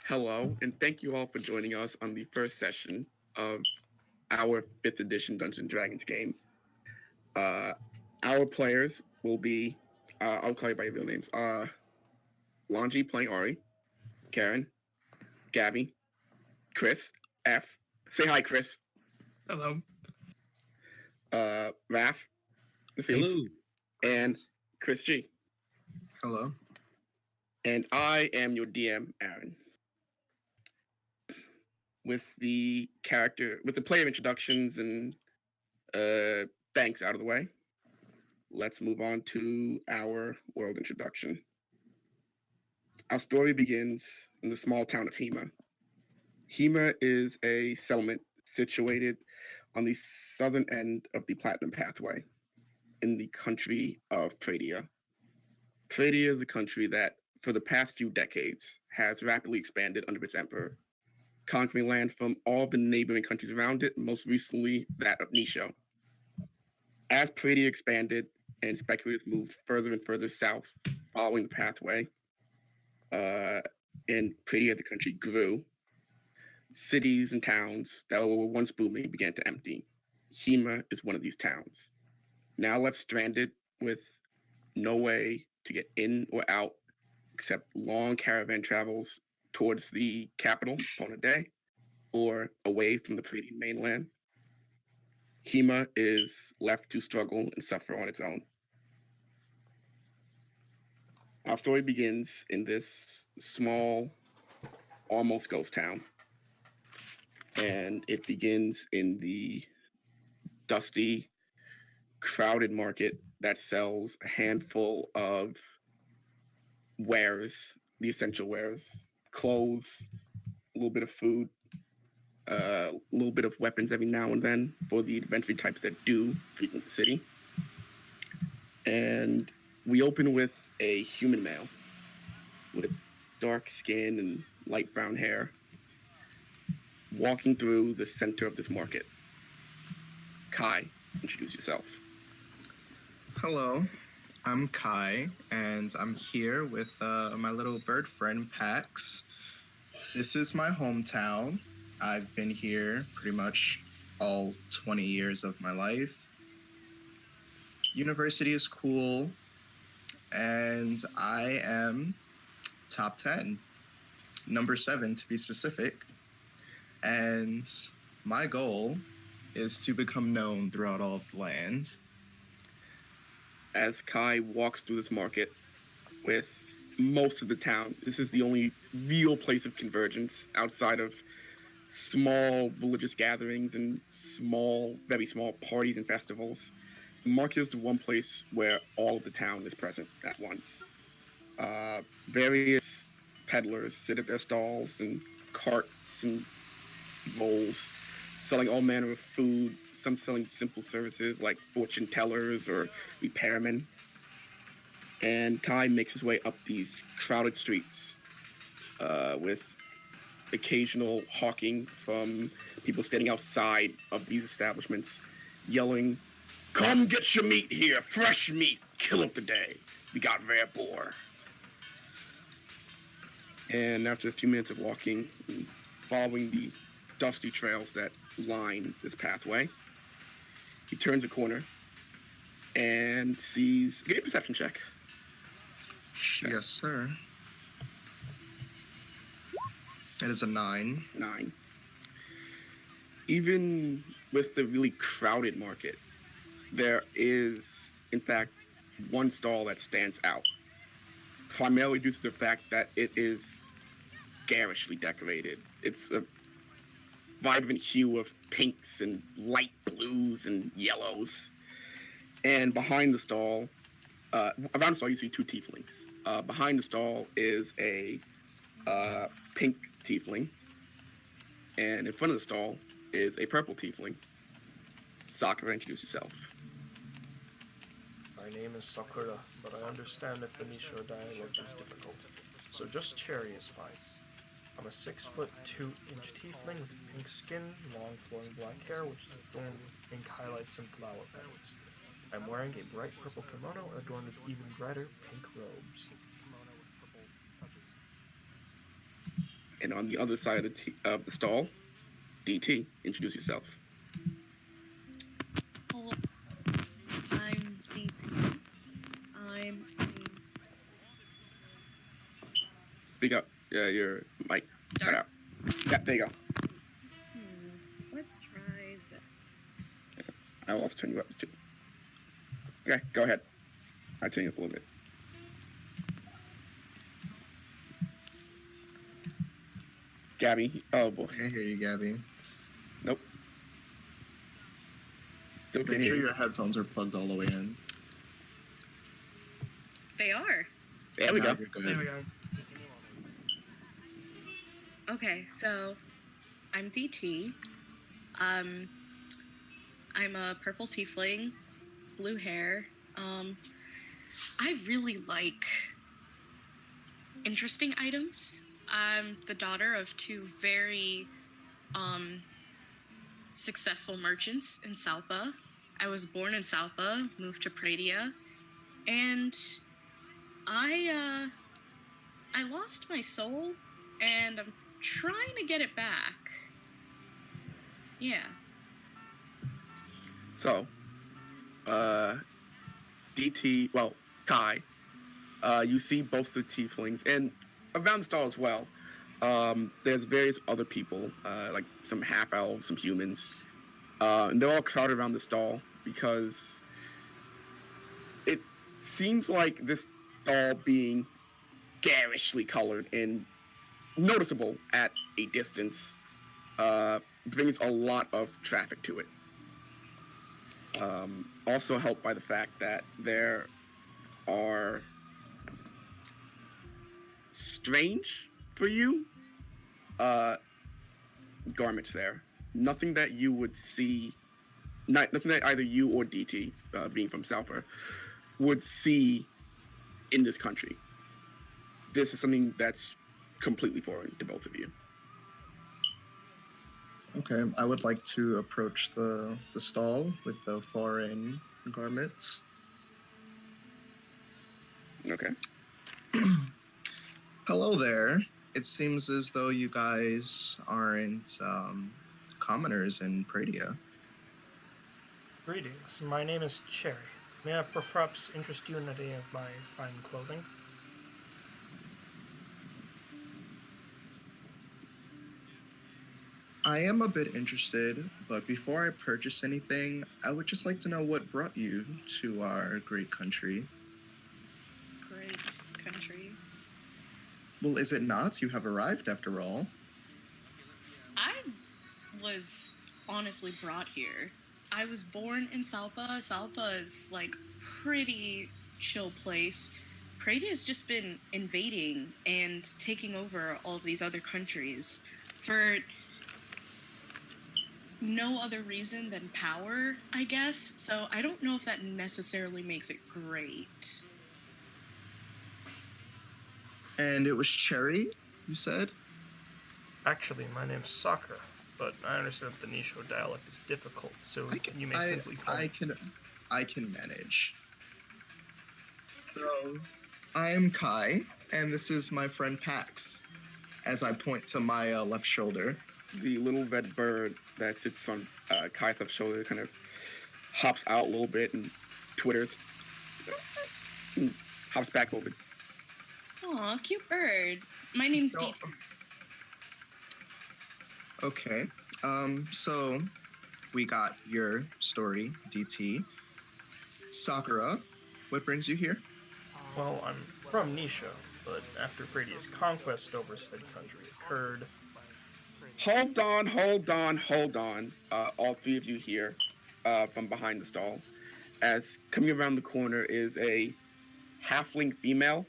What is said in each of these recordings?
Hello, and thank you all for joining us on the first session of our 5th edition Dungeons and Dragons game. Uh, our players will be, I'll call you by your real names, Longy playing Ari, Karen, Gabby, Chris, F. Say hi, Chris. Hello. Raph, the face, Hello. and Chris G. Hello. And I am your DM, Aaron. With the player introductions and thanks out of the way, let's move on to our world introduction. Our story begins in the small town of Hema. Hema is a settlement situated on the southern end of the Platinum Pathway in the country of Pradia. Pradia is a country that, for the past few decades, has rapidly expanded under its emperor, conquering land from all the neighboring countries around it, most recently that of Nisho. As Pradia expanded and speculators moved further and further south following the pathway, and Pradia, the country, grew, cities and towns that were once booming began to empty. Hema is one of these towns. Now left stranded with no way to get in or out except long caravan travels towards the capital, Pona Day, or away from the Praedian mainland. Hema is left to struggle and suffer on its own. Our story begins in this small, almost ghost town, and it begins in the dusty, crowded market that sells a handful of wares, the essential wares, clothes, a little bit of food, a little bit of weapons every now and then for the adventure types that do frequent the city. And we open with a human male with dark skin and light brown hair walking through the center of this market. Kai, introduce yourself. Hello. I'm Kai, and I'm here with my little bird friend, Pax. This is my hometown. I've been here pretty much all 20 years of my life. University is cool, and I am top 10, number 7 to be specific. And my goal is to become known throughout all of the land. As Kai walks through this market with most of the town, this is the only real place of convergence outside of small religious gatherings and small, very small parties and festivals. The market is the one place where all of the town is present at once. Various peddlers sit at their stalls and carts and bowls, selling all manner of food, some selling simple services like fortune tellers or repairmen. And Kai makes his way up these crowded streets with occasional hawking from people standing outside of these establishments, yelling, "Come get your meat here, fresh meat, kill of the day. We got rare boar." And after a few minutes of walking and following the dusty trails that line this pathway, he turns a corner and sees. Get a perception check. Yes, sir. That is a 9. 9. Even with the really crowded market, there is, in fact, one stall that stands out, primarily due to the fact that it is garishly decorated. It's a vibrant hue of pinks and light blues and yellows. And behind the stall, around the stall, you see 2 tieflings. Behind the stall is a pink tiefling, and in front of the stall is a purple tiefling. Sakura, introduce yourself. My name is Sakura, but I understand that Benicio dialogue is difficult, so just Cherry is fine. I'm a 6'2" tiefling with pink skin, long flowing black hair, which is adorned with pink highlights and flower petals. I'm wearing a bright purple kimono adorned with even brighter pink robes. And on the other side of the stall, DT, introduce yourself. Well, I'm DT. I'm a Speak up. Yeah, your mic cut dark. out. Yeah, there you go. Let's try this. I'll also turn you up too. Okay, go ahead. I'll turn you up a little bit. Gabby. Oh boy. I can hear you, Gabby. Nope. Still can't Make hear sure you. your headphones are plugged all the way in. They are. There we Now go. you're good. There we go. Okay, so I'm DT. I'm a purple tiefling, blue hair. I really like interesting items. I'm the daughter of two very successful merchants in Salpa. I was born in Salpa, moved to Pradia, and I lost my soul, and I'm trying to get it back. Yeah. So, DT, well, Kai, you see both the tieflings and around the stall as well. There's various other people, like some half elves, some humans, and they're all crowded around the stall because it seems like this stall being garishly colored and noticeable at a distance brings a lot of traffic to it. Also helped by the fact that there are strange for you garments there. Nothing that you would see, nothing that either you or DT, being from Salper, would see in this country. This is something that's completely foreign to both of you. Okay, I would like to approach the stall with the foreign garments. Okay. Hello there. It seems as though you guys aren't commoners in Pradia. Greetings. My name is Cherry. May I perhaps interest you in any of my fine clothing? I am a bit interested, but before I purchase anything, I would just like to know what brought you to our great country. Great country. Well, is it not? You have arrived after all. I was honestly brought here. I was born in Salpa. Salpa is like pretty chill place. Pradia has just been invading and taking over all of these other countries for no other reason than power, I guess. So I don't know if that necessarily makes it great. And it was Cherry, you said? Actually, my name's Sakura, but I understand that the Nisho dialect is difficult, so you may simply call me. I can manage. So, I'm Kai, and this is my friend Pax, as I point to my left shoulder. The little red bird that sits on Kai's left shoulder kind of hops out a little bit and twitters, and hops back over. Aw, cute bird. My name's No. DT. Okay, so we got your story, DT. Sakura, what brings you here? Well, I'm from Nisho, but after Pradia's conquest over said country occurred, Hold on. All three of you here from behind the stall. As coming around the corner is a halfling female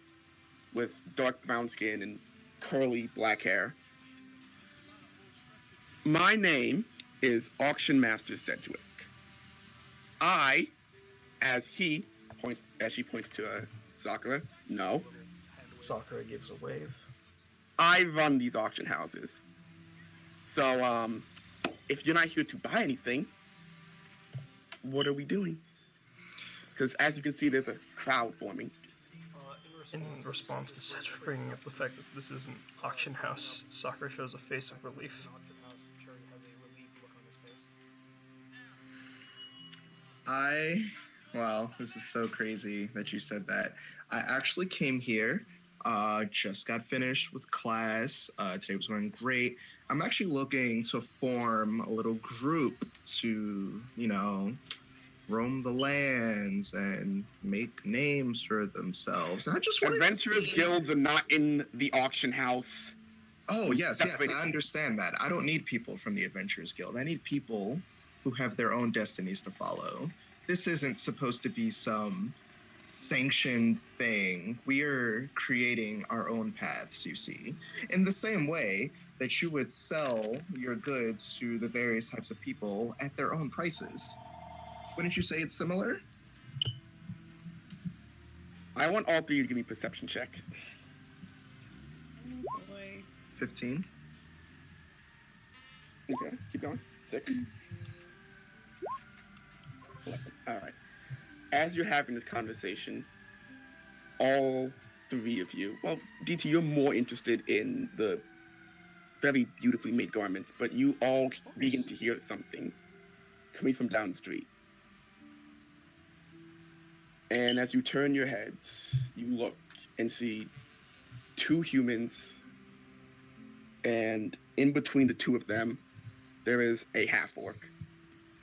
with dark brown skin and curly black hair. My name is Auction Master Sedgwick. I, as she points to Sakura, no, Sakura gives a wave. I run these auction houses. So, if you're not here to buy anything, what are we doing? Because as you can see, there's a crowd forming. In In response to Sedge bringing up the fact that this is an auction house, Sakura shows a face of relief. Well, this is so crazy that you said that. I actually came here, just got finished with class. Today was going great. I'm actually looking to form a little group to, roam the lands and make names for themselves. And I just wanted Adventurers to see... guilds are not in the auction house. Oh, yes, I understand that. I don't need people from the Adventurers Guild. I need people who have their own destinies to follow. This isn't supposed to be some sanctioned thing. We are creating our own paths, you see. In the same way that you would sell your goods to the various types of people at their own prices. Wouldn't you say it's similar? I want all three to give me a perception check. Oh boy. 15. Okay, keep going. 6. 11. All right. As you're having this conversation, all three of you, well, DT, you're more interested in the very beautifully made garments, but you all begin to hear something coming from down the street. And as you turn your heads, you look and see 2 humans, and in between the 2 of them, there is a half-orc.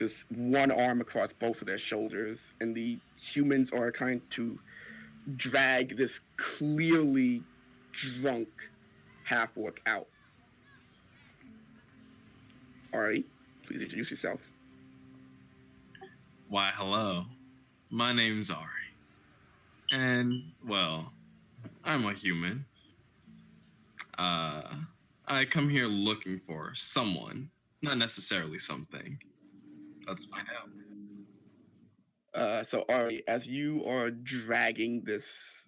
There's one arm across both of their shoulders, and the humans are trying to drag this clearly drunk half-orc out. Ari, please introduce yourself. Why, hello. My name's Ari. And, well, I'm a human. I come here looking for someone, not necessarily something. Let's find out. So Ari, as you are dragging this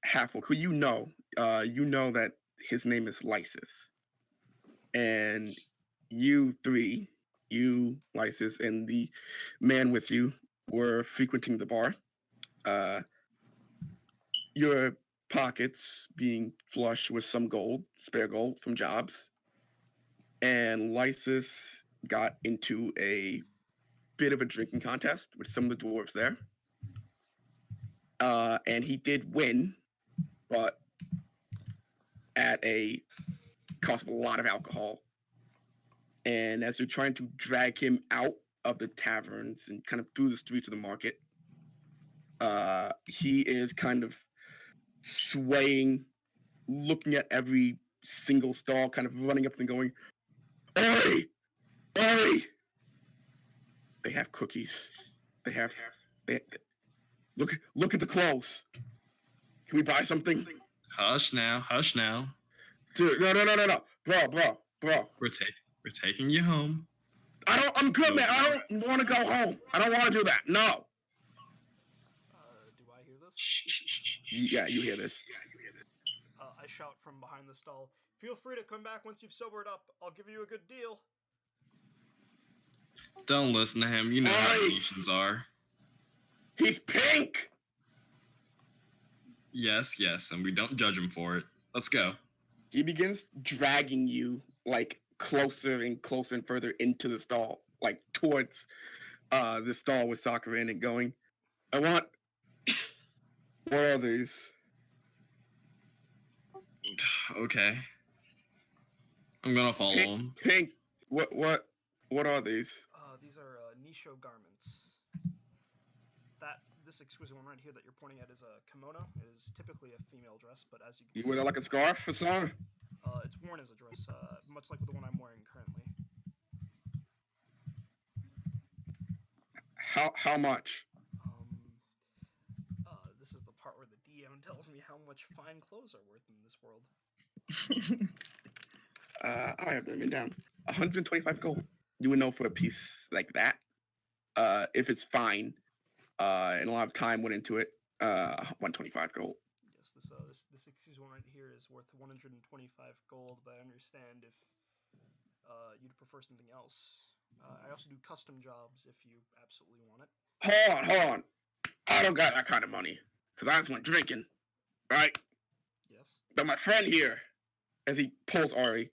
half-orc, who you know that his name is Lysis. And you 3, you, Lysis, and the man with you were frequenting the bar. Your pockets being flush with some gold, spare gold from jobs. And Lysis got into a bit of a drinking contest with some of the dwarves there. And he did win, but at a cost of a lot of alcohol. And as you're trying to drag him out of the taverns and kind of through the streets of the market, he is kind of swaying, looking at every single stall, kind of running up and going, Ori! Ori! They have cookies. Look at the clothes. Can we buy something? Hush now. Dude, no. Bro. We're taking you home. I'm good, man. I don't want to go home. I don't want to do that. No. Do I hear this? Shh. Yeah, you hear this. I shout from behind the stall, feel free to come back once you've sobered up. I'll give you a good deal. Don't listen to him. You know how Asians are. He's pink! Yes, and we don't judge him for it. Let's go. He begins dragging you, like, closer and further into the stall, like, towards the stall with Sakura in it going, what are these? Okay. I'm gonna follow him. Pink, what are these? These are Nisho garments. This exquisite one right here that you're pointing at is a kimono. It is typically a female dress, but as you can see... You wear that like a scarf or something? It's worn as a dress, much like the one I'm wearing currently. How much? This is the part where the DM tells me how much fine clothes are worth in this world. I have them written down. 125 gold. You would know for a piece like that. If it's fine, and a lot of time went into it, 125 gold. Yes, this excuse one right here is worth 125 gold, but I understand if you'd prefer something else. I also do custom jobs if you absolutely want it. Hold on. I don't got that kind of money, because I just went drinking. right? Yes. But my friend here, as he pulls Ari,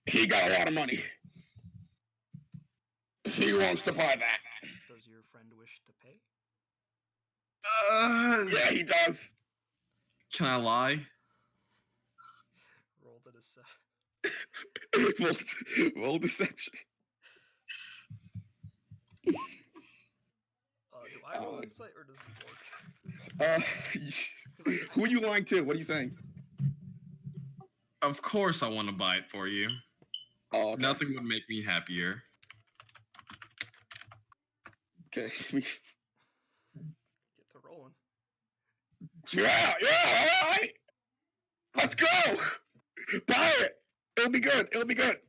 he got a lot of money. He wants to buy that. Does your friend wish to pay? Yeah, he does. Can I lie? Roll to decide. Roll deception. Do I roll insight or does the orc? Who are you lying to? What are you saying? Of course I want to buy it for you. Oh, okay. Nothing would make me happier. Okay. Get to rolling. Yeah, all right. Let's go. Buy it. It'll be good. It'll be good.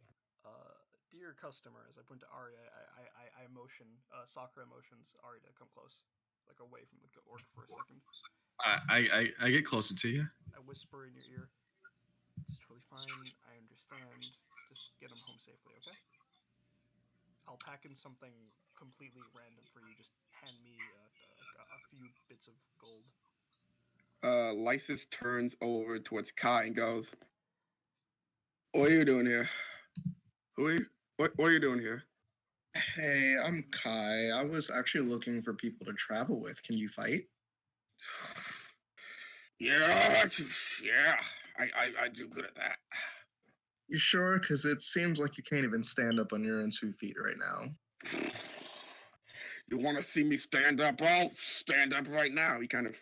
Dear customer, as I point to Ari, I motion, Sakura motions Ari to come close, like away from the orc for a second. I get closer to you. I whisper in your ear, "It's totally fine. I understand. Just get him home safely, okay? I'll pack in something completely random for you. Just hand me a few bits of gold." Lysis turns over towards Kai and goes, "What are you doing here? Who are you? What are you doing here?" Hey, I'm Kai. I was actually looking for people to travel with. Can you fight? Yeah, I do good at that. You sure? Because it seems like you can't even stand up on your own 2 feet right now. You want to see me stand up? I'll stand up right now. He kind of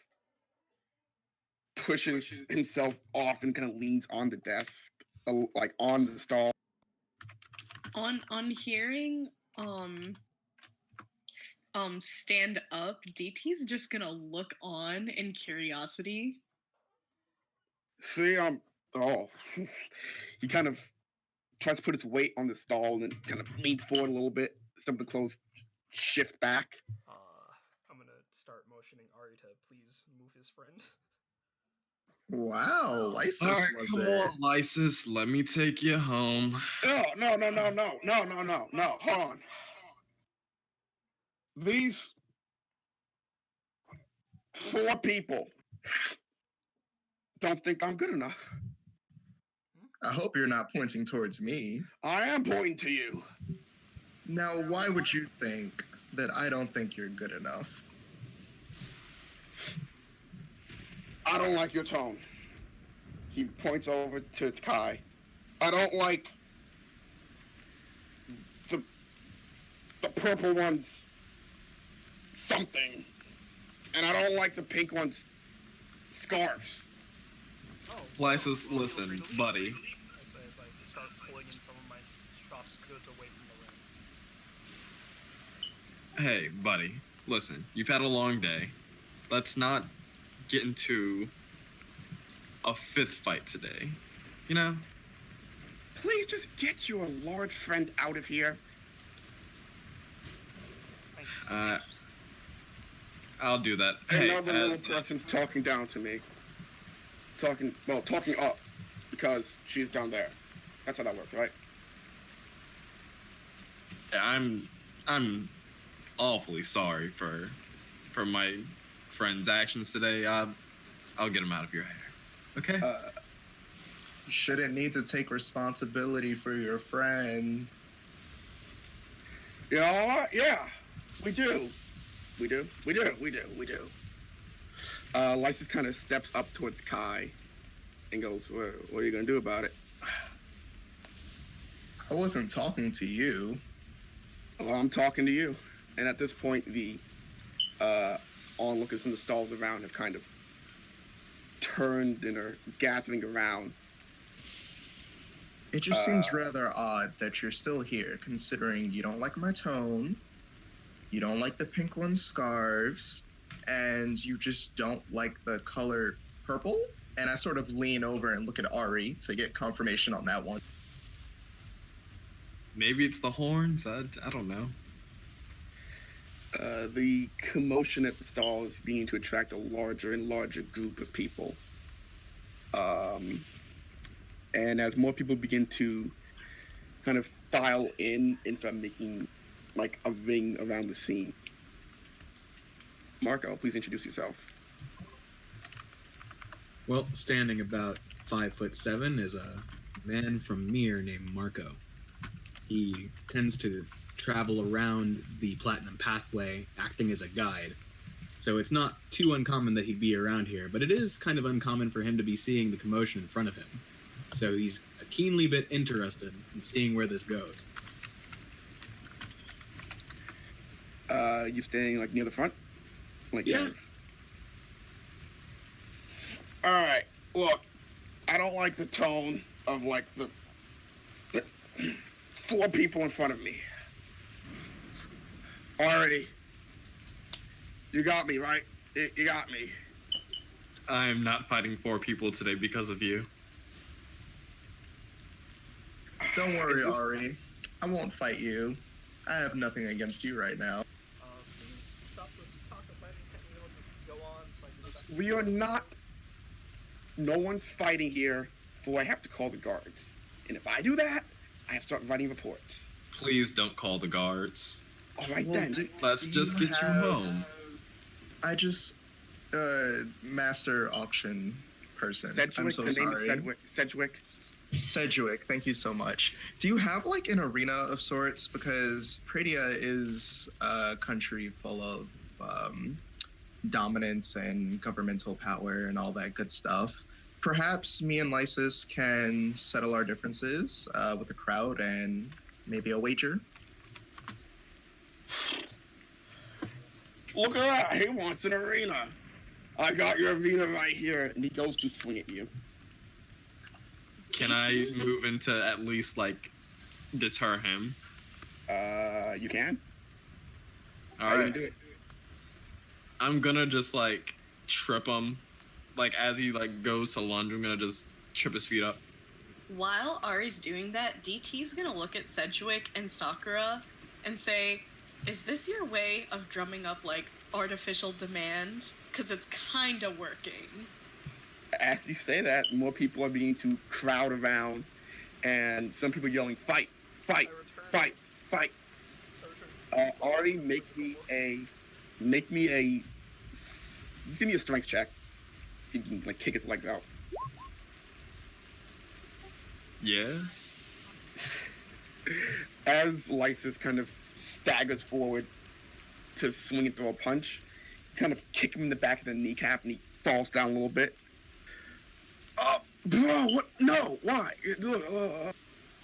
pushes himself off and kind of leans on the desk, like on the stall. On hearing stand up, DT's just gonna look on in curiosity. See, he kind of tries to put his weight on the stall and then kind of leans forward a little bit. Some of the clothes shift back. I'm gonna start motioning Ari to please move his friend. Wow, Lysis All right, was come it. on, Lysis. Let me take you home. No. Hold on. These 4 people don't think I'm good enough. I hope you're not pointing towards me. I am pointing to you. Now, why would you think that I don't think you're good enough? I don't like your tone. He points over to Kai. I don't like the purple one's something, and I don't like the pink one's scarves. Lysis, listen, buddy. I say as I start pulling in some of my shop's goods away from the ring. Hey, buddy. Listen, you've had a long day. Let's not get into a 5th fight today. You know? Please just get your large friend out of here. I'll do that. Another little person's talking down to me. Talking up, because she's down there. That's how that works, right? Yeah, I'm awfully sorry for my friend's actions today. I'll get him out of your hair. Okay? You shouldn't need to take responsibility for your friend. Yeah, we do. Lysis kind of steps up towards Kai and goes, what are you going to do about it? I wasn't talking to you. Well, I'm talking to you. And at this point, the onlookers from the stalls around have kind of turned and are gathering around. It just seems rather odd that you're still here, considering you don't like my tone, you don't like the pink one scarves, and you just don't like the color purple. And I sort of lean over and look at Ari to get confirmation on that one. Maybe it's the horns. I don't know. The commotion at the stall is beginning to attract a larger and larger group of people. And as more people begin to kind of file in and start making like a ring around the scene. Marco, please introduce yourself. Well, standing about 5'7" is a man from Mir named Marco. He tends to travel around the Platinum Pathway, acting as a guide. So it's not too uncommon that he'd be around here, but it is kind of uncommon for him to be seeing the commotion in front of him. So he's a keenly bit interested in seeing where this goes. You standing like near the front? Like Yeah. All right. Look, I don't like the tone of like the 4 people in front of me. Already. You got me, right? You got me. I'm not fighting 4 people today because of you. Don't worry, Ari. I won't fight you. I have nothing against you right now. Please stop this talk of fighting. Can we all just go on so I can get back to We are not. No one's fighting here, for I have to call the guards. And if I do that, I have to start writing reports. Please don't call the guards. All right Well, then. Let's just get you home. I just, master auction person. Sedgwick, I'm so the name sorry. is Sedgwick. Sedgwick, thank you so much. Do you have like an arena of sorts? Because Pradia is a country full of dominance and governmental power and all that good stuff. Perhaps me and Lysis can settle our differences with a crowd and maybe a wager. Look at that. He wants an arena. I got your arena right here. And he goes to swing at you. Can I move in to at least, like, deter him? You can. All How you right. gonna do it? I'm gonna just, like, trip him. Like, as he, like, goes to lunge, I'm gonna just trip his feet up. While Ari's doing that, DT's gonna look at Sedgwick and Sakura and say, "Is this your way of drumming up, like, artificial demand? Because it's kind of working." As you say that, more people are beginning to crowd around, and some people yelling, "Fight! Fight! I return. Fight! Fight!" I return. Ari, make me a. Just give me a strength check. You can like kick his legs out. Yes? As Lysis kind of staggers forward to swing and throw a punch, kind of kick him in the back of the kneecap, and he falls down a little bit. Oh, bro, what? No, why?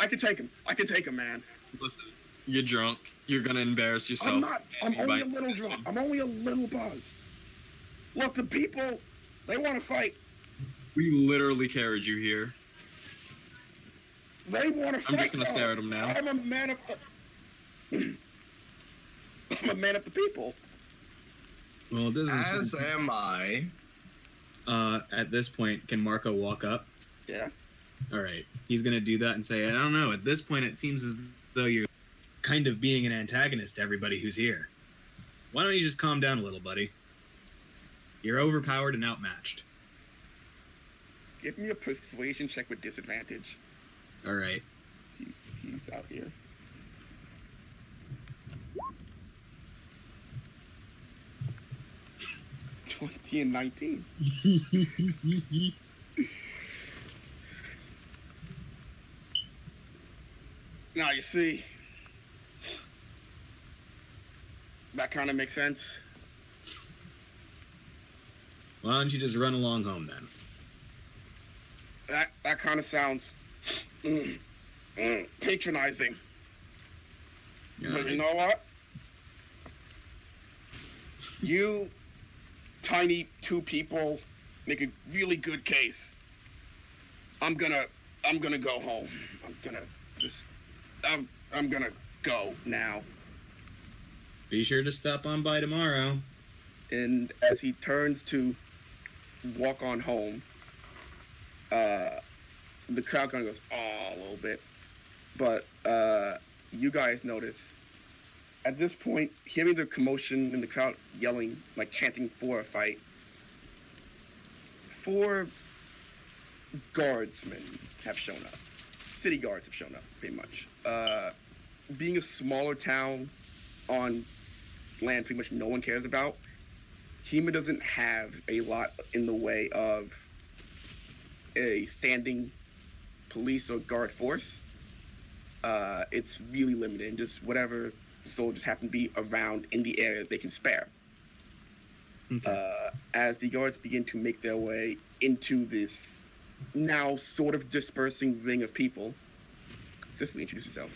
I can take him. I can take him, man. Listen, you're drunk. You're gonna embarrass yourself. I'm not. I'm You only a might- little drunk. I'm only a little buzzed. Look, the people, they want to fight. We literally carried you here. They want to fight. I'm just gonna stare at him now. I'm a man of the. I'm a man of the people. Well, it doesn't As seem- am I. at this point, can Marco walk up? Yeah. All right. He's going to do that and say, I don't know. At this point, it seems as though you're kind of being an antagonist to everybody who's here. Why don't you just calm down a little, buddy? You're overpowered and outmatched. Give me a persuasion check with disadvantage. All right. He's out here. $20 and 19. Now you see, that kind of makes sense. Why don't you just run along home then? That kind of sounds patronizing. All But you right. know what? You tiny 2 people make a really good case. I'm gonna go home. I'm gonna go now. Be sure to stop on by tomorrow. And as he turns to walk on home, the crowd kind of goes, "Oh," a little bit. But you guys notice, at this point, hearing the commotion in the crowd yelling, like chanting for a fight, 4 guardsmen have shown up. City guards have shown up, pretty much. Being a smaller town on land pretty much no one cares about, Hema doesn't have a lot in the way of a standing police or guard force. It's really limited, and just whatever soldiers happen to be around in the area they can spare. Okay. As the guards begin to make their way into this now sort of dispersing ring of people, Cicely, introduce yourself.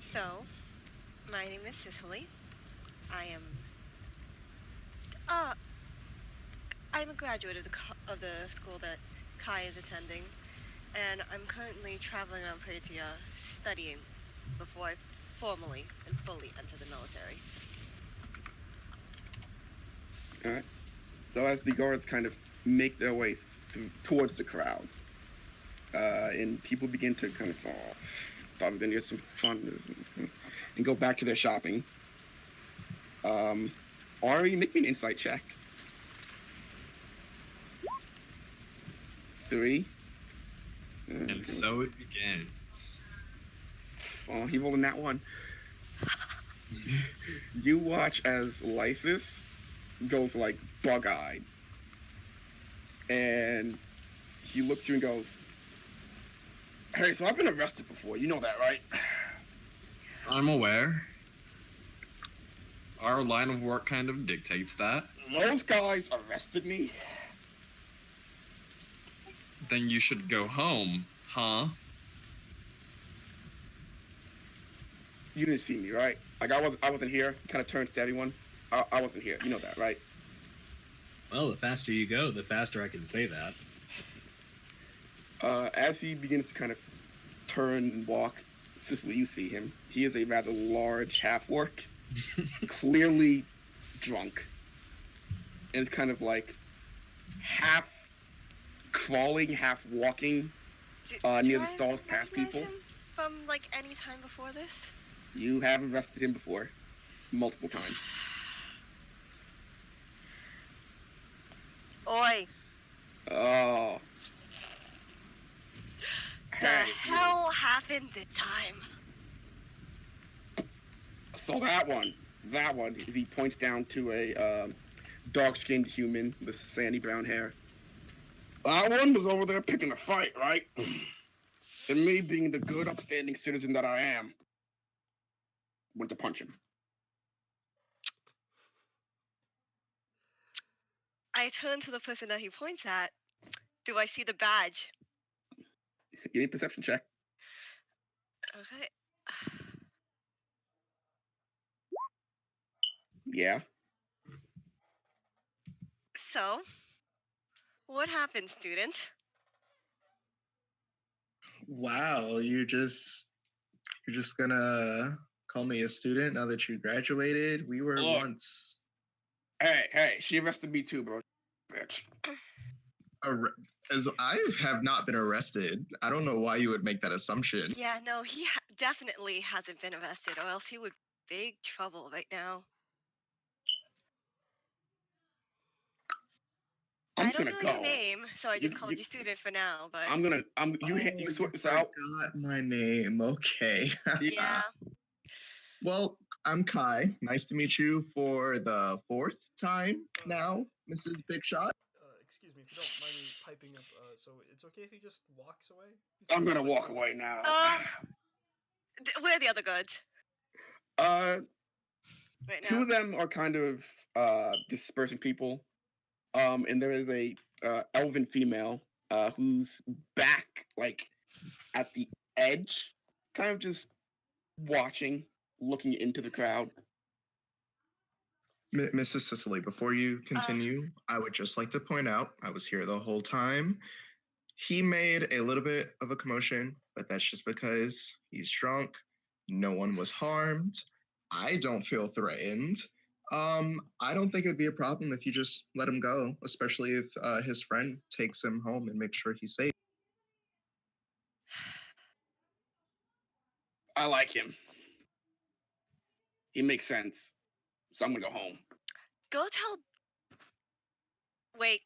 So, my name is Cicely. I am uh I'm a graduate of the school that Kai is attending, and I'm currently traveling around Praetia studying before I formally and fully enter the military. All right. So as the guards kind of make their way towards the crowd, and people begin to kind of thought then get some fun and go back to their shopping. Ari, make me an insight check. 3. And so it begins. Oh, he rolled in that one. You watch as Lysis goes like bug-eyed, and he looks at you and goes, "Hey, so I've been arrested before. You know that, right?" I'm aware. Our line of work kind of dictates that. Those guys arrested me. Then you should go home, huh? You didn't see me, right? Like I wasn't here. Kind of turned to everyone. I wasn't here. You know that, right? Well, the faster you go, the faster I can say that. As he begins to kind of turn and walk, Cicely, you see him. He is a rather large half-orc, clearly drunk, and it's kind of like half crawling, half walking near the stalls past people. Him from like any time before this? You have arrested him before, multiple times. Oi! Oh. The hell happened this time? So that one, he points down to a dark-skinned human with sandy brown hair. That one was over there picking a fight, right? And me, being the good, upstanding citizen that I am, went to punch him. I turn to the person that he points at. Do I see the badge? Give me a perception check. Okay. Yeah. So, what happened, student? Wow, you're just gonna call me a student now that you graduated? We were Look. once Hey, she arrested me too, bro. Bitch. as I have not been arrested. I don't know why you would make that assumption. Yeah, no, he definitely hasn't been arrested, or else he would be big trouble right now. I'm I just don't gonna know go. your name, so I just called you student for now. But you sort this out. Forgot my name. Okay. yeah. Well, I'm Kai. Nice to meet you for the 4th time now, Mrs. Big Shot. Excuse me, if you don't mind me piping up. So it's okay if he just walks away? I'm gonna walk away now. Where are the other guards? Right Two now. of them are kind of dispersing people. And there is a elven female who's back, like at the edge, kind of just watching, looking into the crowd. Mrs. Cicely, before you continue, I would just like to point out I was here the whole time. He made a little bit of a commotion, but that's just because he's drunk. No one was harmed. I don't feel threatened. I don't think it'd be a problem if you just let him go, especially if his friend takes him home and makes sure he's safe. I like him. He makes sense. So I'm gonna go home. Go tell. Wait.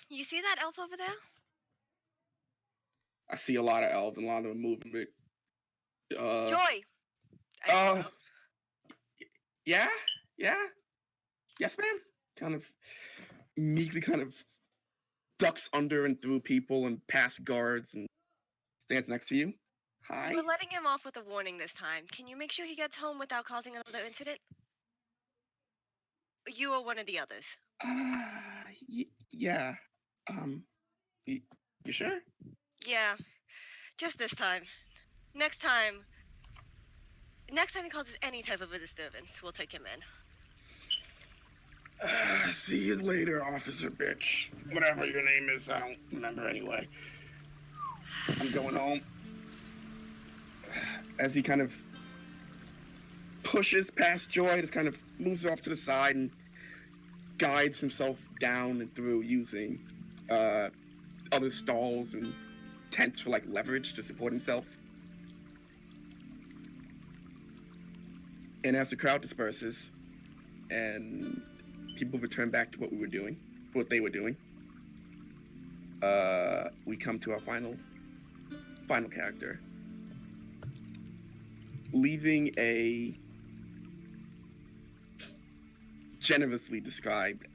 You see that elf over there? I see a lot of elves and a lot of them are moving. But, Joy. yeah. Yes, ma'am. Kind of meekly kind of ducks under and through people and past guards and stands next to you. Hi. We're letting him off with a warning this time. Can you make sure he gets home without causing another incident? You or one of the others. Yeah. Um, you sure? Yeah, just this time. Next time he causes any type of a disturbance, we'll take him in. See you later, officer bitch. Whatever your name is, I don't remember anyway. I'm going home. As he kind of pushes past Joy, just kind of moves off to the side and guides himself down and through using other stalls and tents for like leverage to support himself. And as the crowd disperses and people return back to what they were doing, we come to our final character, leaving a generously described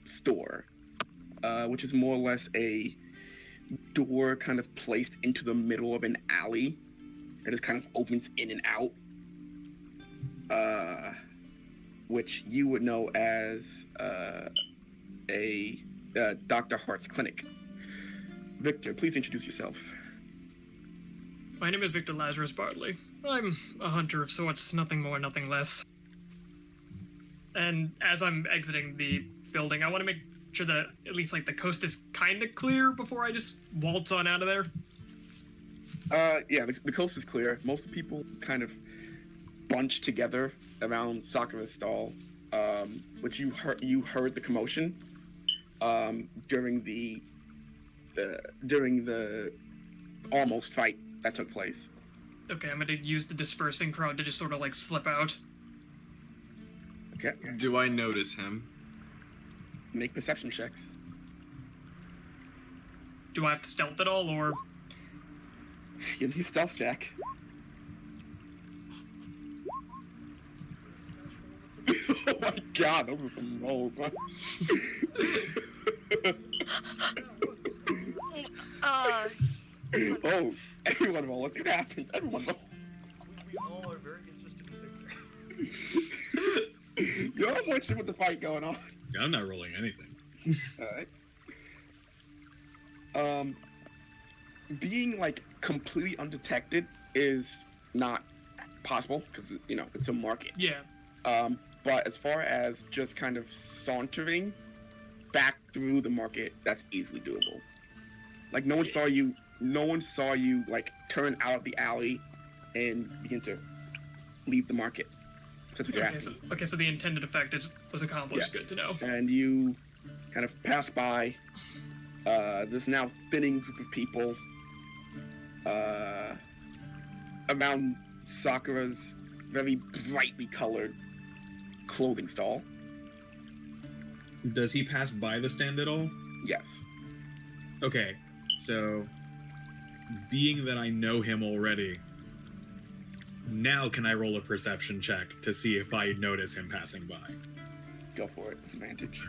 store, which is more or less a door kind of placed into the middle of an alley. It just kind of opens in and out, which you would know as a Dr. Hart's clinic. Victor, please introduce yourself. My name is Victor Lazarus Bartley. I'm a hunter of sorts, nothing more, nothing less. And as I'm exiting the building, I want to make sure that at least like the coast is kind of clear before I just waltz on out of there. Yeah, the coast is clear. Most people kind of bunch together around Sakura's stall, which you heard the commotion during the almost fight that took place. Okay, I'm gonna use the dispersing crowd to just sort of like slip out. Okay. Do I notice him? Make perception checks. Do I have to stealth at all, or? Give me a stealth check. Oh my god, those are some rolls, huh? Oh, everyone roll. Let's see what happens. Everyone roll. We all are very interested in Victor. You're all watching with the fight going on. I'm not rolling anything. Alright. Being like completely undetected is not possible because it's a market. Yeah. But as far as just kind of sauntering back through the market, that's easily doable. Like no one saw you like turn out of the alley and begin to leave the market. That's what you're asking. So the intended effect was accomplished. Yeah. Good to know. And you kind of pass by this now thinning group of people around Sakura's very brightly colored clothing stall. Does he pass by the stand at all? Yes. Okay, so being that I know him already, now can I roll a perception check to see if I notice him passing by? Go for it. Disadvantage.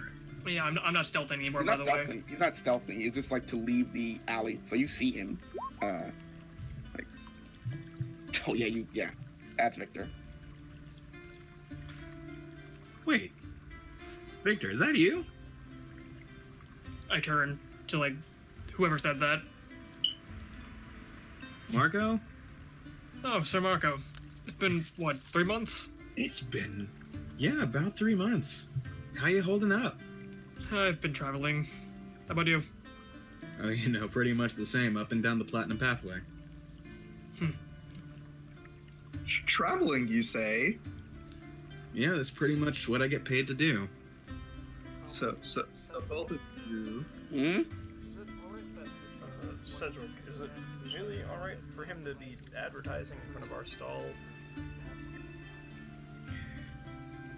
Yeah, I'm not stealthing anymore, He's by not the stealthing. way. He's not stealthing. He's just like to leave the alley, so you see him. Oh yeah, that's Victor. Wait, Victor, is that you? I turn to like whoever said that. Marco? Oh, Sir Marco. It's been what, 3 months? It's been, yeah, about 3 months. How you holding up? I've been traveling. How about you? Oh, pretty much the same, up and down the Platinum Pathway. Traveling, you say? Yeah, that's pretty much what I get paid to do. So both of you. Hmm? Is it alright that Cedric, is it really alright for him to be advertising in front of our stall?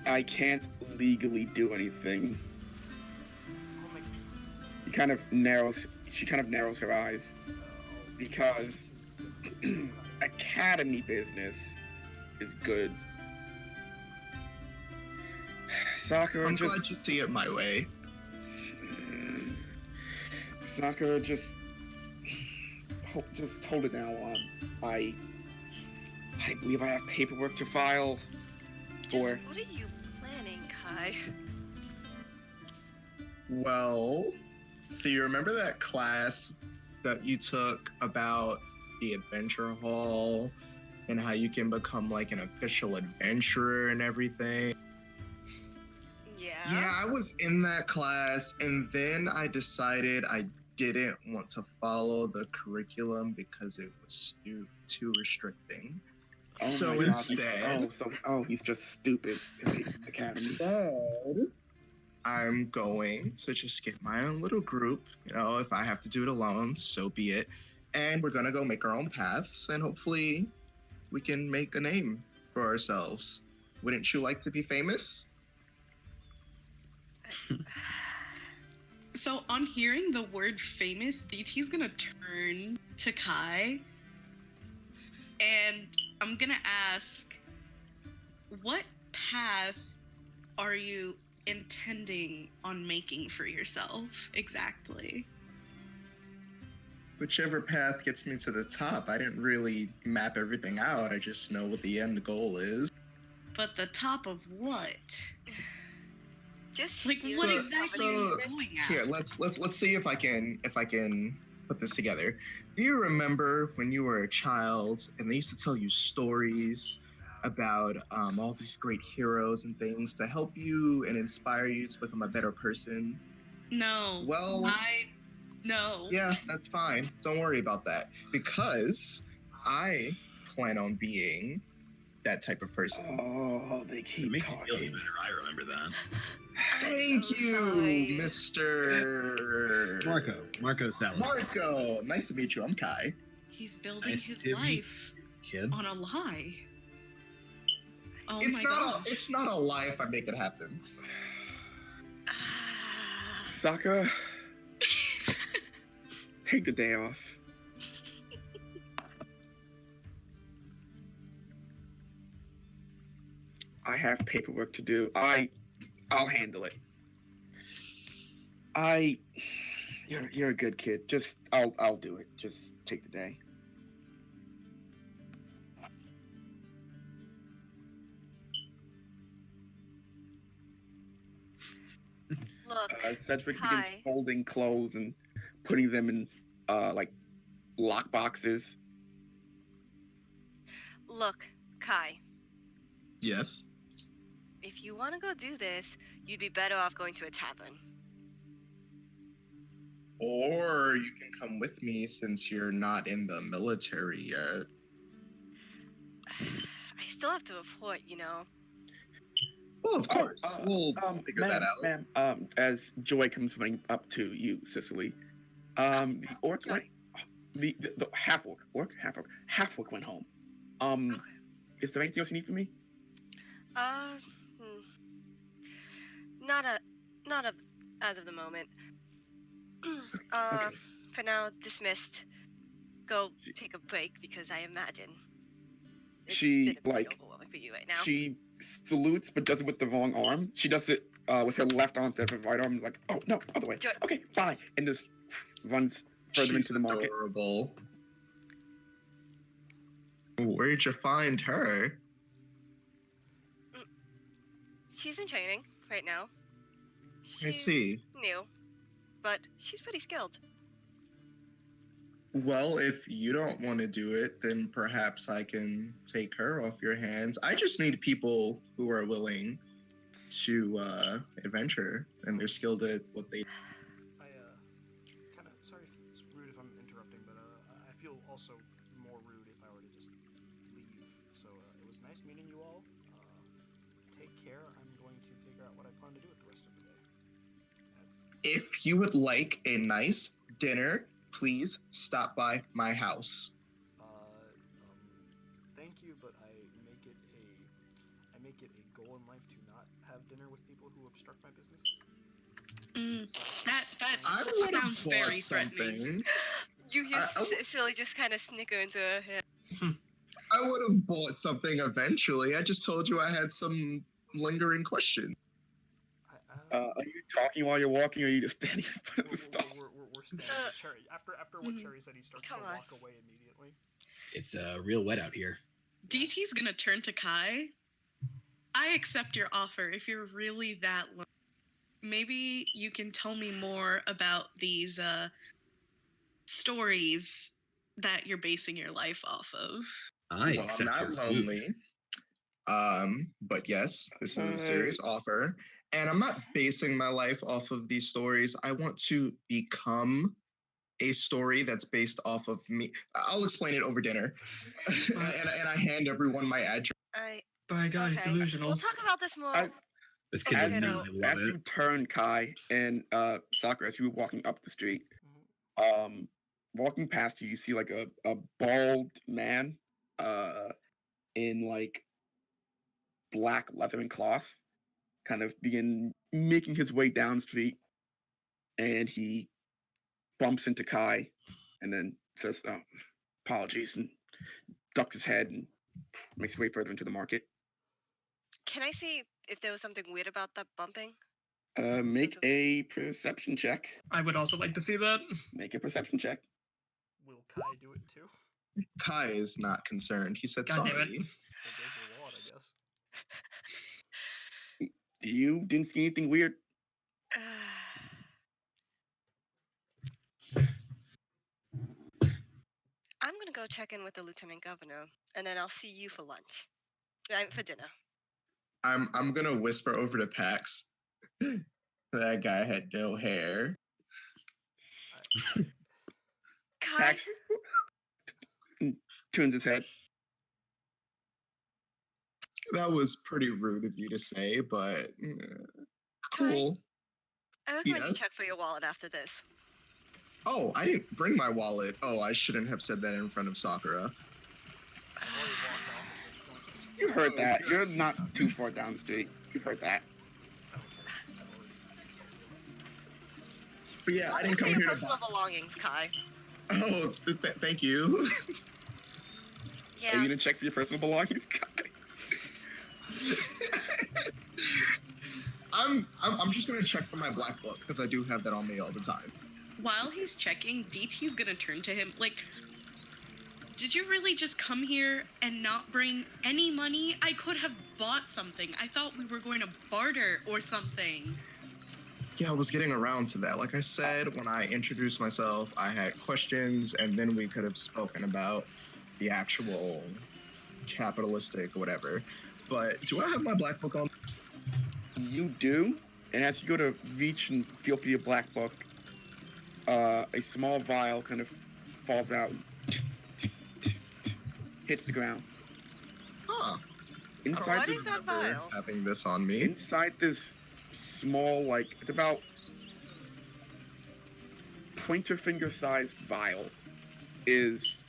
I can't legally do anything. She kind of narrows her eyes because academy business is good. Sakura, I'm just glad you see it my way. Sakura, just hold it now. I believe I have paperwork to file Just for. what are you planning, Kai? Well, so you remember that class that you took about the adventure hall and how you can become like an official adventurer and everything? Yeah. Yeah, I was in that class, and then I decided I didn't want to follow the curriculum because it was too restricting. Oh So my God, instead, he's just stupid in the academy. I'm going to just get my own little group. You know, if I have to do it alone, so be it. And we're gonna go make our own paths, and hopefully, we can make a name for ourselves. Wouldn't you like to be famous? So on hearing the word famous, DT's gonna turn to Kai and I'm gonna ask, what path are you intending on making for yourself exactly? Whichever path gets me to the top. I didn't really map everything out. I just know what the end goal is. But the top of what? Just Like, hearing what the exactly are you conversation- going Here, after? let's see if I can put this together. Do you remember when you were a child and they used to tell you stories about all these great heroes and things to help you and inspire you to become a better person? No. Well, No. yeah, that's fine. Don't worry about that because I plan on being that type of person. Oh, they It keep makes you feel talking. better. I remember that. Thank so you, nice. Mr. Marco Salas. Marco, nice to meet you. I'm Kai. He's building Nice his to meet life Kid. on a lie. Oh It's my not gosh. it's not a lie if I make it happen. Ah. Sakura, take the day off. I have paperwork to do. I'll handle it. You're a good kid. Just I'll do it. Just take the day. Look, Cedric begins Kai. folding clothes and putting them in like lock boxes. Look, Kai. Yes. If you want to go do this, you'd be better off going to a tavern. Or you can come with me since you're not in the military yet. I still have to report, you know. Well, of course. We'll figure that out. Ma'am, as Joy comes running up to you, Cicely, the orc Joy. went, the half orc went home. Okay. Is there anything else you need from me? Not as of the moment. Okay. For now, dismissed. Go take a break because I imagine it's She, been a bit like, overwhelming for you right now. She salutes, but does it with the wrong arm. She does it with her left arm instead of her right arm. Like, oh no, other way. Joy. Okay, bye, and just runs further She's into the market. adorable. Where'd you find her? She's in training right now. I She's see. new, but she's pretty skilled. Well, if you don't want to do it, then perhaps I can take her off your hands. I just need people who are willing to adventure and they're skilled at what they. I kind of sorry if it's rude if I'm interrupting, but I feel also more rude if I were to just leave. So it was nice meeting you all. Take care. I'm going to figure out what I plan to do with the rest of the day. If you would like a nice dinner, please stop by my house. Thank you, but I make it a goal in life to not have dinner with people who obstruct my business. That I would have sounds bought very threatening. something. You hear I Silly just kind of snicker into her head. I would have bought something eventually. I just told you I had some lingering question. Are you talking while you're walking, or are you just standing in front of the stall? We're standing. Cherry. After what Cherry said, he starts to walk away immediately. It's real wet out here. DT's gonna turn to Kai. I accept your offer if you're really that low. Maybe you can tell me more about these stories that you're basing your life off of. I Well, I'm accept not your food. lonely. But yes, this is a serious offer. And I'm not basing my life off of these stories. I want to become a story that's based off of me. I'll explain it over dinner. and I hand everyone my address. By God, he's Okay. delusional. We'll talk about this more. This kid Okay, does no. not love As it. you turn, Kai and Sakura, as you were walking up the street, walking past you, you see like a bald man in like black leather and cloth kind of begin making his way down the street, and he bumps into Kai and then says, "Oh, apologies," and ducks his head and makes his way further into the market. Can I see if there was something weird about that bumping? Make a perception check. I would also like to see that. Make a perception check. Will Kai do it too? Kai is not concerned. He said God damn it. sorry. There goes your wallet, I guess. You didn't see anything weird. I'm gonna go check in with the lieutenant governor, and then I'll see you for lunch. For dinner. I'm gonna whisper over to Pax. That guy had no hair. Kai, Pax turns his head. That was pretty rude of you to say, but cool. I recommend you Yes. check for your wallet after this. Oh, I didn't bring my wallet. Oh, I shouldn't have said that in front of Sakura. I've already walked off at this point. You heard that. You're not too far down the street. You heard that. I don't care. I've already insulted you. But yeah, I Watch didn't out for come your here to personal belongings, Kai. Oh, thank you. Are Yeah. you gonna check for your personal belongings, Kai? I'm just gonna check for my black book because I do have that on me all the time. While he's checking, DT's gonna turn to him like, did you really just come here and not bring any money? I could have bought something. I thought we were going to barter or something. Yeah, I was getting around to that. Like I said, when I introduced myself, I had questions, and then we could have spoken about the actual capitalistic whatever. But do I have my black book on? You do, and as you go to reach and feel for your black book, a small vial kind of falls out, hits the ground. Huh. Inside What this, is that Remember vial? having this on me. inside this small, like it's about pointer finger sized vial, is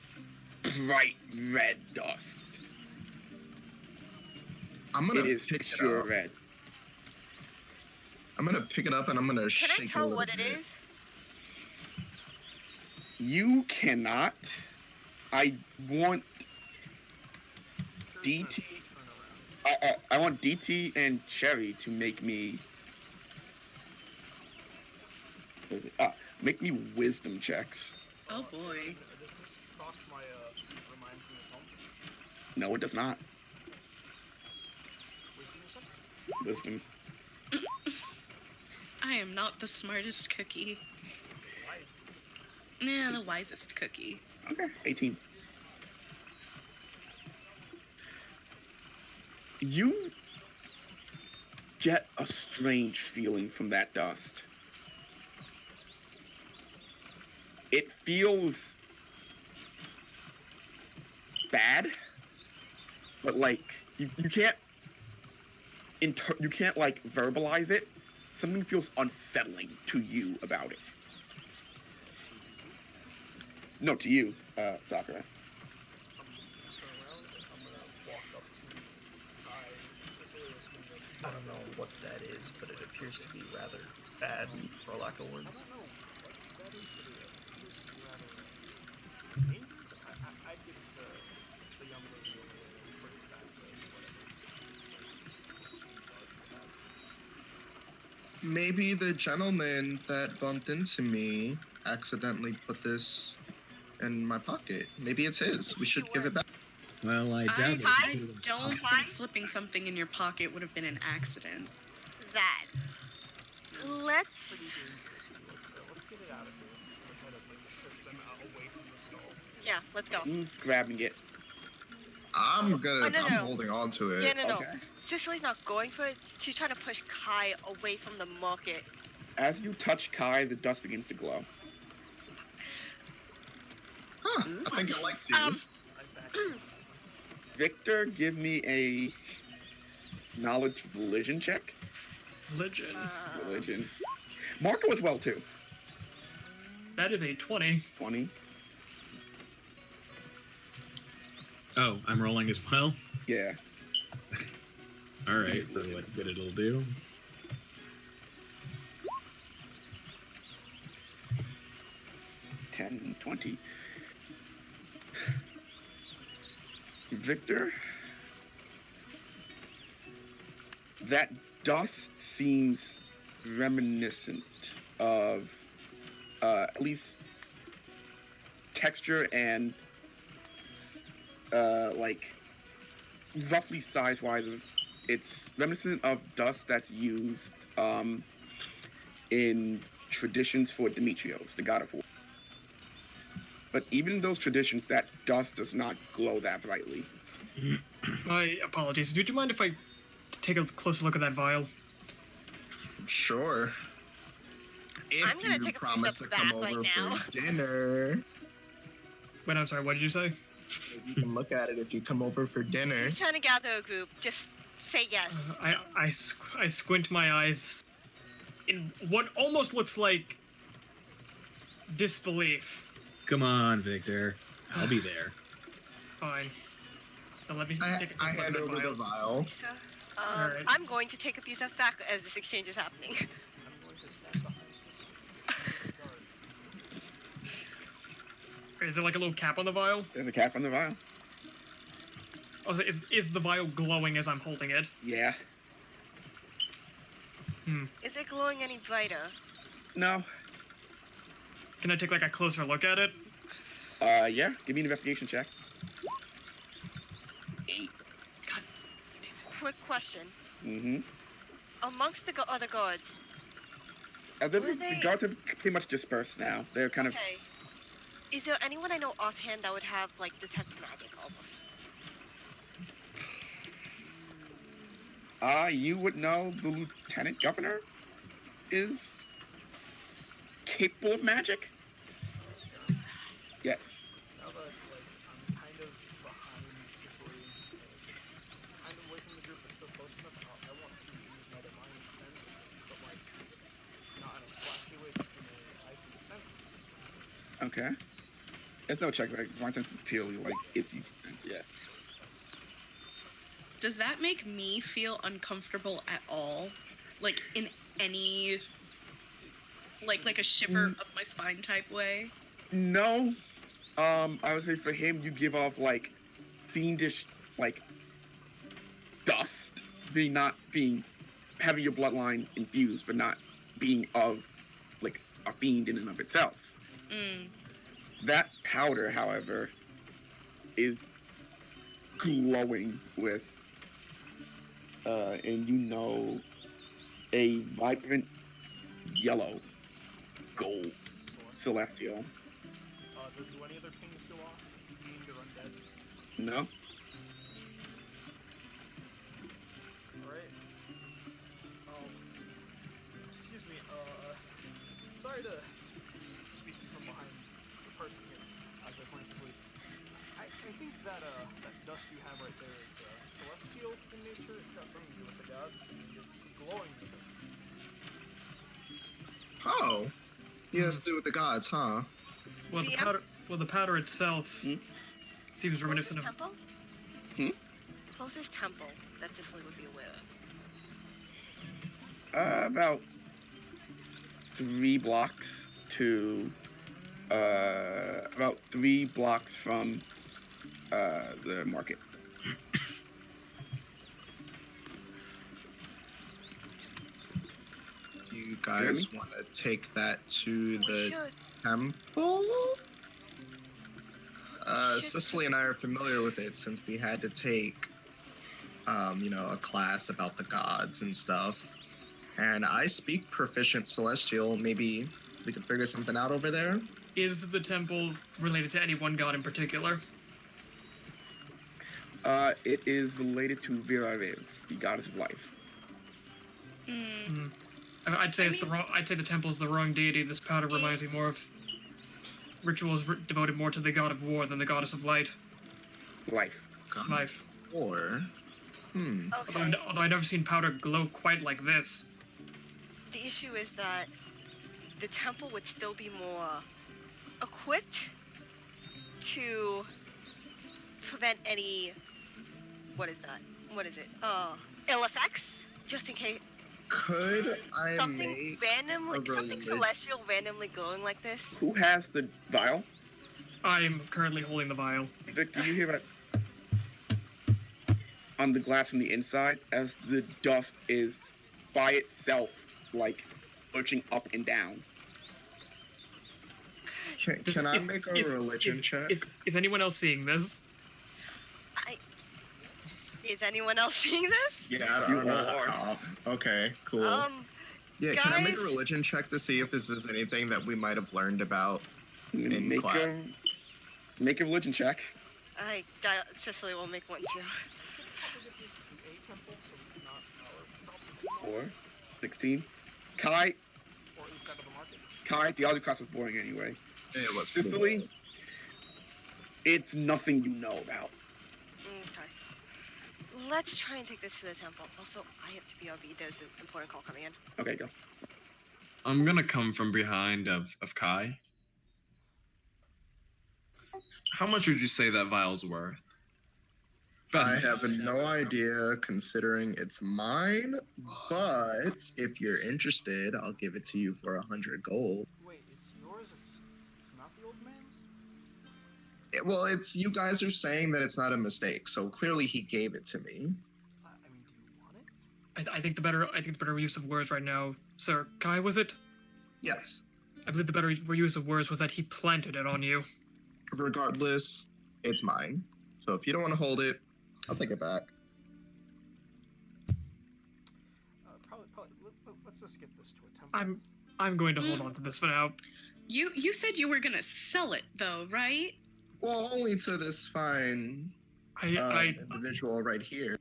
bright red dust. I'm gonna It is pick it pure up. red. I'm gonna pick it up and I'm gonna Can shake I it a tell little what it bit. is? You cannot. I want Cherry's gonna DT. turn around. I want DT and Cherry to make me. What is it? Make me wisdom checks. Oh boy. Does this talk my reminds me of home? No, it does not. Wisdom, you said? Wisdom. I am not the smartest cookie. Why? Nah, the wisest cookie. Okay, 18. You get a strange feeling from that dust. It feels bad, but like you can't you can't like verbalize it. Something feels unsettling to you about it. No, to you, Sakura. I'm gonna turn around and I'm gonna walk up to Kai and Cecilia Swindon. I don't know what that is, but it appears to be rather bad, for lack of words. I don't know what that is, but it appears to be rather dangerous. I'd give it to the young lady over there and put it back to whatever. maybe the gentleman that bumped into me accidentally put this in my pocket. Maybe it's his. We should give it back. Well, I doubt it. I don't think slipping something in your pocket would have been an accident. That. Let's. Pretty dangerous too. Let's get it out of here. I'm gonna try to like shush them away from the stall. Yeah, let's go. Who's grabbing it? I'm Oh, no, I'm no. holding on to it. Yeah, no. Okay. Cicely's not going for it. She's trying to push Kai away from the market. As you touch Kai, the dust begins to glow. Huh, I think it likes you. Victor, give me a knowledge religion check. Religion. Religion. Marco as well, too. That is a 20. 20. Oh, I'm rolling as well? Yeah. All right, for what good it'll do. $10, 20. Victor, that dust seems reminiscent of at least texture and like roughly size-wise, it's reminiscent of dust that's used in traditions for Demetrios, the god of war. But even in those traditions, that dust does not glow that brightly. My apologies. Would you mind if I take a closer look at that vial? Sure. If I'm gonna you take a few promise to steps come back right over now. for dinner, Wait, I'm sorry. What did you say? you can look at it if you come over for dinner. She's trying to gather a group. Just say yes. I squint my eyes in what almost looks like disbelief. Come on, Victor. I'll be there. Fine. Now let me I take a closer look hand at over the the vial. vial. So, Alright. I'm going to take a few steps back as this exchange is happening. I'm going to stand behind Cicely. Guard. Is there like a little cap on the vial? There's a cap on the vial. Oh, is the vial glowing as I'm holding it? Yeah. Is it glowing any brighter? No. Can I take like a closer look at it? Yeah. Give me an investigation check. 8. Quick question. Mm-hmm. Amongst the other guards, The Were they- guards have pretty much dispersed now. They're kind of. okay. Is there anyone I know offhand that would have like detect magic almost? You would know the lieutenant governor is capable of magic. Yes. Now that like I'm kind of behind Cicely, kind of away from the group, but still close enough, I want to use my divine sense, but like not in a flashy way, just in a heightened senses. Okay. There's no check. Like my sense is purely like if you sense. Yeah. Does that make me feel uncomfortable at all? Like in any like a shiver up my spine type way? No. I would say for him, you give off like fiendish like dust, having your bloodline infused, but not being of like a fiend in and of itself. Mm. That powder, however, is glowing with, and you know, a vibrant yellow gold celestial. Do any other pings go off? Fiend or undead? No? Alright. Excuse me, sorry to speak from behind the person here, as I point to sleep. I think that dust you have right there is, celestial in nature. It's got something to do with the gods, and it's glowing with it. Oh, he has to do with the gods, huh? Well, the DM? powder itself Hmm? seems reminiscent Closest of. temple? Hmm? Closest temple that Cicely would be aware of. About 3 blocks to, about 3 blocks from, the market. Do you guys want to take that to We the should. temple? Cicely and I are familiar with it since we had to take, a class about the gods and stuff. And I speak proficient Celestial. Maybe we could figure something out over there. Is the temple related to any one god in particular? It is related to Viraviv, the goddess of life. I'd say I'd say the temple's the wrong deity. This powder reminds me more of rituals devoted more to the god of war than the goddess of light. Life. Life. Or, Okay. Although I've never seen powder glow quite like this. The issue is that the temple would still be more equipped to prevent any. What is that? What is it? Ill effects, just in case could I something make randomly, a something celestial randomly glowing like this. Who has the vial? I'm currently holding the vial. Victor, you hear that on the glass from the inside as the dust is by itself, like, lurching up and down. Can I make a religion check? Is anyone else seeing this? Is anyone else seeing this? Yeah, I don't know. Okay, cool. Yeah, guys? can I make a religion check to see if this is anything that we might have learned about in class? Make a religion check. Cicely will make one too. 4, 16. Kai, the other class was boring anyway. It was. Cicely, it's nothing you know about. Okay. Let's try and take this to the temple. Also, I have to BRB. There's an important call coming in. Okay, go. I'm gonna come from behind of Kai. How much would you say that vial's worth? I have no idea considering it's mine, but if you're interested, I'll give it to you for 100 gold. Wait, it's yours? It's not the old man's? Well, it's you guys are saying that it's not a mistake, so clearly he gave it to me. I mean, do you want it? I think the better use of words right now, Sir Kai, was it? Yes. I believe the better use of words was that he planted it on you. Regardless, it's mine. So if you don't want to hold it, I'll take it back. Probably. Let's just get this to a temple. I'm going to hold on to this for now. You said you were gonna sell it though, right? Well, only to this fine individual right here.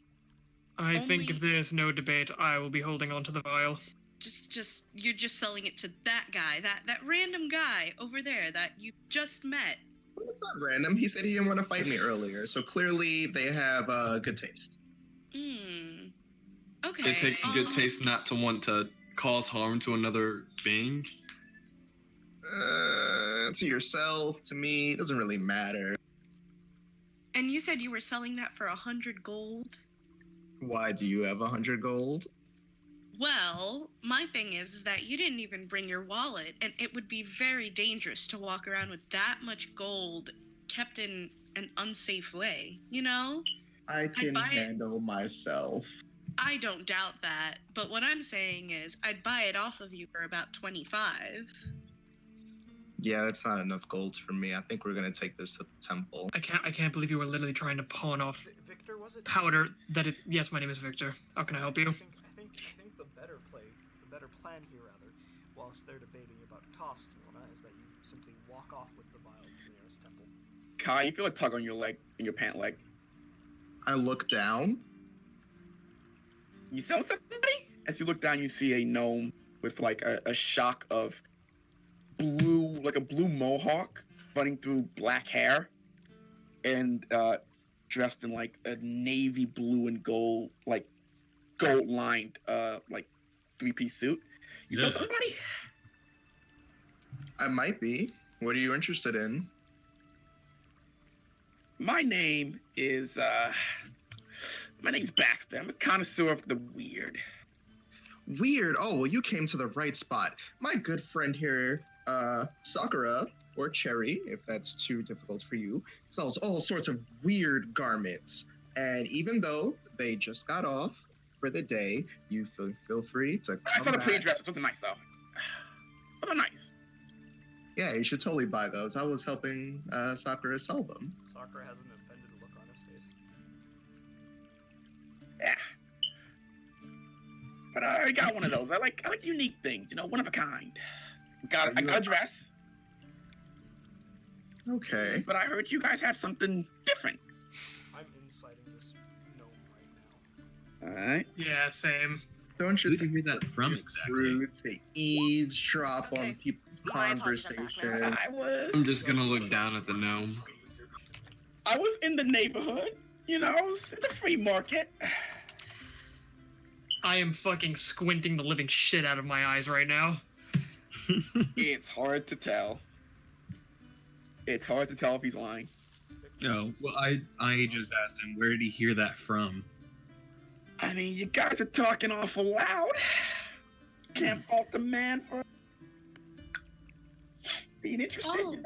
I think if there's no debate, I will be holding on to the vial. You're just selling it to that guy, that random guy over there that you just met. Well, it's not random. He said he didn't want to fight me earlier, so clearly they have good taste. Okay. It takes good taste not to want to cause harm to another being. To yourself, to me, it doesn't really matter. And you said you were selling that for 100 gold? Why do you have 100 gold? Well, my thing is that you didn't even bring your wallet, and it would be very dangerous to walk around with that much gold kept in an unsafe way, you know? I can handle myself. I don't doubt that, but what I'm saying is I'd buy it off of you for about 25. Yeah, that's not enough gold for me. I think we're gonna take this to the temple. I can't believe you were literally trying to pawn off Victor, was it? powder that is. Yes, my name is Victor. How can I help you? I think the better plan here, rather, whilst they're debating about cost and whatnot, is that you simply walk off with the vial to the nearest temple. Kai, you feel a tug on your leg, in your pant leg. I look down. You sell somebody? As you look down, you see a gnome with like a shock of blue, like a blue mohawk running through black hair, and dressed in like a navy blue and gold, like gold lined, like 3-piece suit. You sell somebody? I might be. What are you interested in? My name's Baxter. I'm a connoisseur of the weird. Weird? Oh, well, you came to the right spot. My good friend here, Sakura, or Cherry, if that's too difficult for you, sells all sorts of weird garments. And even though they just got off for the day, you feel free to come I saw the back. pretty dress. It's something nice, though. Those are nice. Yeah, you should totally buy those. I was helping Sakura sell them. Sakura has an offended look on his face. Yeah. But I already got one of those. I like unique things, one of a kind. I got a dress. Okay. But I heard you guys have something different. I'm inciting this gnome right now. All right. Yeah, same. Don't you Who did you think hear that from exactly? rude to eavesdrop Okay. on people's My apologies, I'm back conversation? I'm just gonna look down at the gnome. I was in the neighborhood. It's a free market. I am fucking squinting the living shit out of my eyes right now. It's hard to tell. It's hard to tell if he's lying. No, well, I just asked him, where did he hear that from? I mean, you guys are talking awful loud. Can't fault the man for being interested, Oh.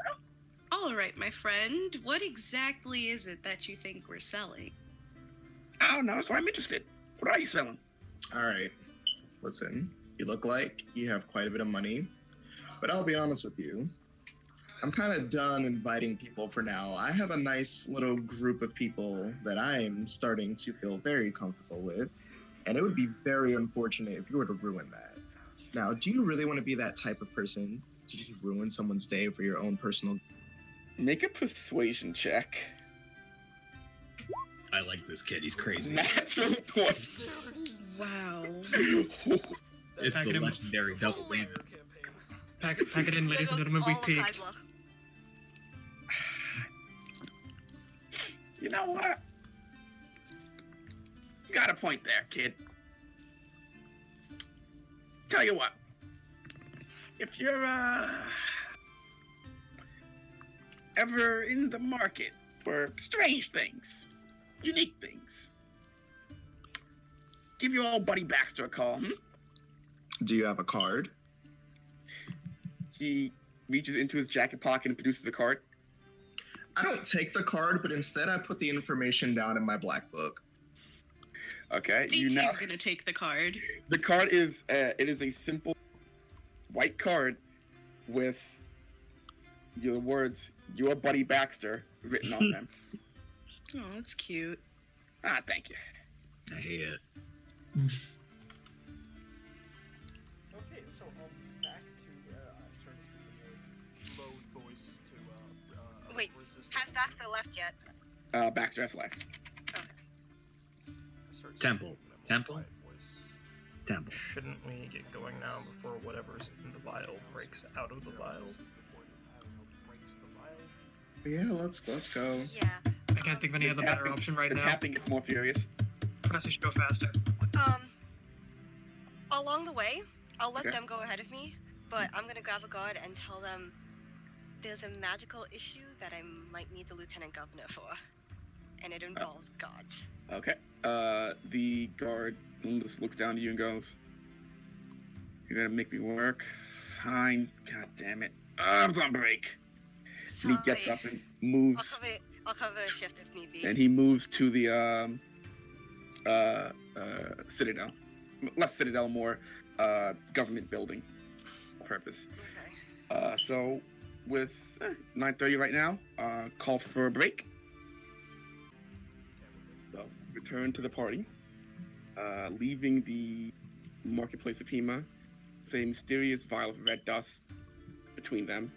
All right, my friend. What exactly is it that you think we're selling? I don't know, that's why I'm interested. What are you selling? All right. Listen, you look like you have quite a bit of money, but I'll be honest with you. I'm kind of done inviting people for now. I have a nice little group of people that I'm starting to feel very comfortable with, and it would be very unfortunate if you were to ruin that. Now, do you really want to be that type of person to just ruin someone's day for your own personal? Make a persuasion check. I like this kid. He's crazy. Natural 20. Wow. It's Pack the it in. legendary double whammy. Pack it in, ladies and gentlemen. We've All of peaked. Kai's luck. You know what? You got a point there, kid. Tell you what. If you're ever in the market for strange things, unique things, give your old buddy Baxter a call. Do you have a card? He reaches into his jacket pocket and produces a card. I don't take the card, but instead I put the information down in my black book. Okay, DT's gonna take the card. The card is it is a simple white card with your words "Your buddy Baxter" written on them. Oh, that's cute. Ah, thank you. I hate it. Okay, so back to turn to a low voice to Wait, resist. Has Baxter left yet? Baxter has left. Temple. Temple? Temple. Shouldn't we get going now before whatever's in the vial breaks out of the vial? Yeah, let's go. Yeah. I can't think of any other better option right The now. tapping gets more furious. Message go faster. Along the way, I'll let Okay. them go ahead of me, but I'm gonna grab a guard and tell them there's a magical issue that I might need the lieutenant governor for, and it involves gods. Okay. The guard just looks down to you and goes, "You're gonna make me work? Fine. God damn it. Arms on break." And he gets Sorry. up and moves, I'll cover a shift if need be. and he moves to the Citadel. Less Citadel, more government building purpose. Okay. So with 9:30 right now, call for a break. So return to the party, leaving the marketplace of Hema, with a mysterious vial of red dust between them,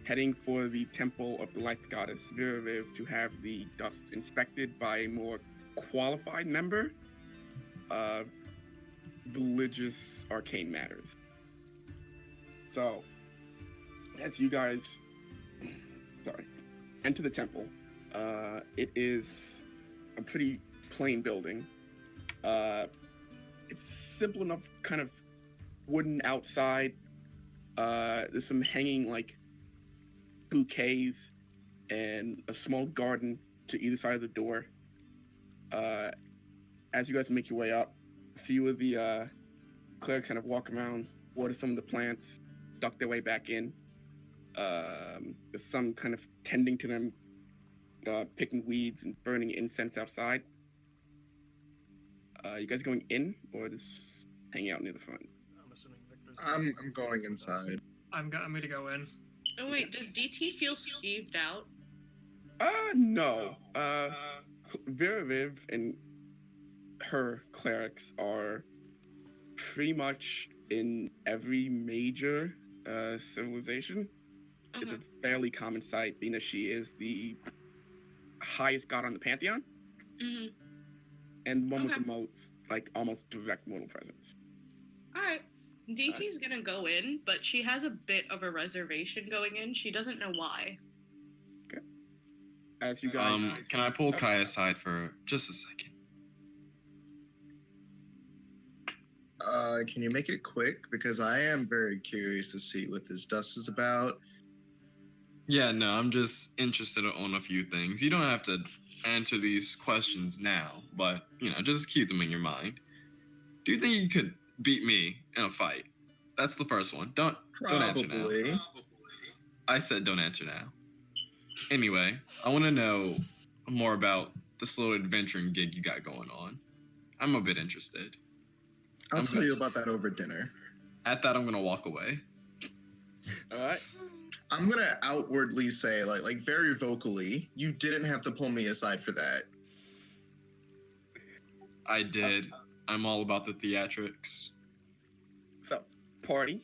heading for the temple of the light goddess Viraviv to have the dust inspected by a more qualified member of religious arcane matters. So, as you guys, enter the temple, it is a pretty plain building. It's simple enough, kind of wooden outside. There's some hanging like bouquets and a small garden to either side of the door. As you guys make your way up, a few of the clerics kind of walk around, water some of the plants, duck their way back in. There's some kind of tending to them, picking weeds and burning incense outside. You guys going in or just hanging out near the front? I'm assuming Victor's. I'm going inside. I'm gonna go in. Oh wait, does DT feel skeeved out? No. Vera Viv and her clerics are pretty much in every major civilization. It's a fairly common sight, being that she is the highest god on the pantheon, and one with the most, like, almost direct mortal presence. All right. DT's gonna go in, but she has a bit of a reservation going in. She doesn't know why. Okay. As you guys, can I pull Kai aside for just a second? Can you make it quick? Because I am very curious to see what this dust is about. Yeah, no, I'm just interested on a few things. You don't have to answer these questions now, but, just keep them in your mind. Do you think you could beat me in a fight? That's the first one. Don't answer now. I said don't answer now. Anyway, I want to know more about this little adventuring gig you got going on. I'm a bit interested. I'll tell you about that over dinner. At that, I'm going to walk away. All right. I'm going to outwardly say, like very vocally, you didn't have to pull me aside for that. I did. I'm all about the theatrics. So, party,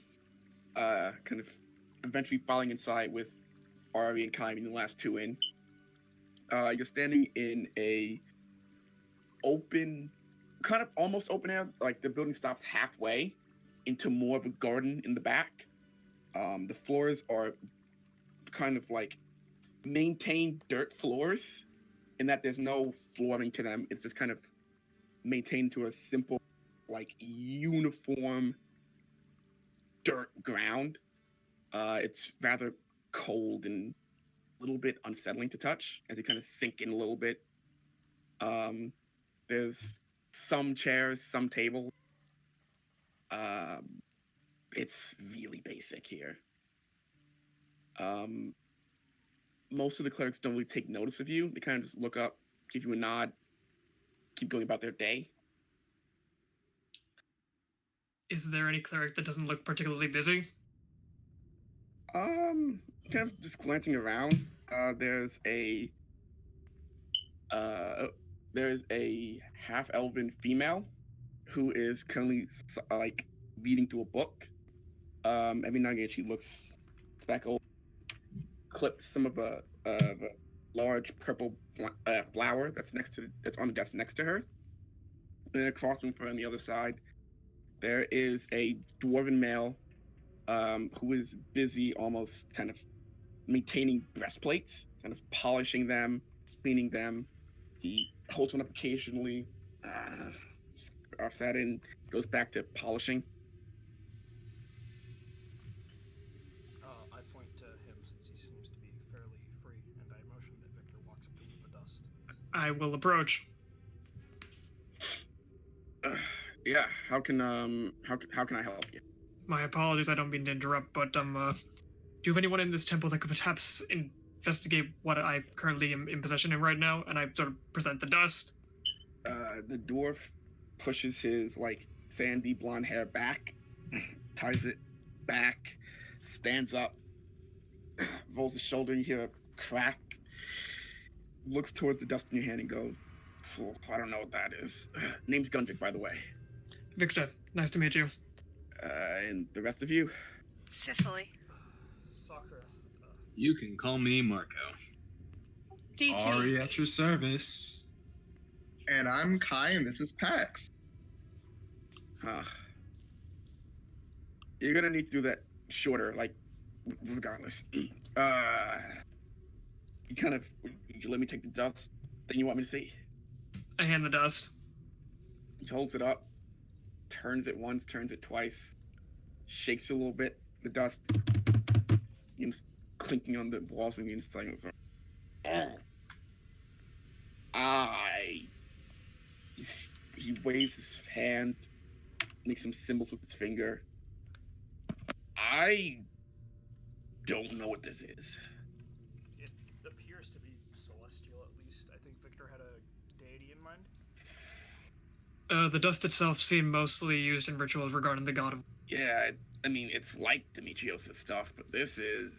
kind of eventually falling inside with Ari and Kai being the last two in. You're standing in a open, kind of almost open air, like the building stops halfway into more of a garden in the back. The floors are kind of like maintained dirt floors, in that there's no flooring to them. It's just kind of maintained to a simple, like, uniform dirt ground. It's rather cold and a little bit unsettling to touch as you kind of sink in a little bit. There's some chairs, some tables. It's really basic here. Most of the clerics don't really take notice of you. They kind of just look up, give you a nod, keep going about their day. Is there any cleric that doesn't look particularly busy? Kind of just glancing around. There's a half-elven female who is currently like reading through a book. Every now and again she looks back over, clips some of a large purple flower that's on the desk next to her. And across from her on the other side, there is a dwarven male who is busy almost kind of maintaining breastplates, kind of polishing them, cleaning them. He holds one up occasionally, scarfs that in, goes back to polishing. I point to him since he seems to be fairly free, and I motion that Victor walks up to him with the dust. I will approach. Yeah, how can I help you? My apologies, I don't mean to interrupt, but do you have anyone in this temple that could perhaps investigate what I currently am in possession of right now? And I sort of present the dust. The dwarf pushes his like sandy blonde hair back, ties it back, stands up, rolls his shoulder. You hear a crack. Looks towards the dust in your hand and goes, oh, "I don't know what that is." Name's Gundrick, by the way. Victor, nice to meet you. And the rest of you? Cicely. Sakura. You can call me Marco. DT. Ari at your service. And I'm Kai, and this is Pax. You're gonna need to do that shorter, like, regardless. You let me take the dust. Then you want me to see? I hand the dust. He holds it up, turns it once, turns it twice, shakes it a little bit. The dust, clinking on the walls on the inside. He waves his hand, makes some symbols with his finger. I don't know what this is. It appears to be celestial, at least. I think Victor had a deity in mind. The dust itself seemed mostly used in rituals regarding the god of... Yeah, I mean, it's like Demetrios' stuff, but this is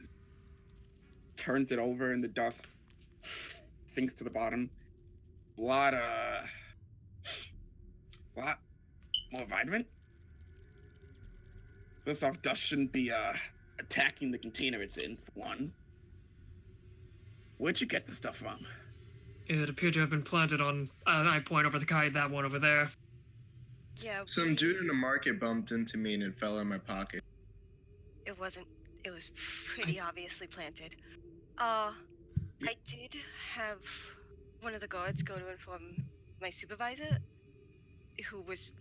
turns it over and the dust sinks to the bottom. Lot more vibrant. First off, dust shouldn't be attacking the container it's in, for one. Where'd you get this stuff from? It appeared to have been planted on. I point over the kite, that one over there. Yeah. Some dude in the market bumped into me and it fell in my pocket. It wasn't. It was pretty obviously planted. I did have one of the guards go to inform my supervisor, who was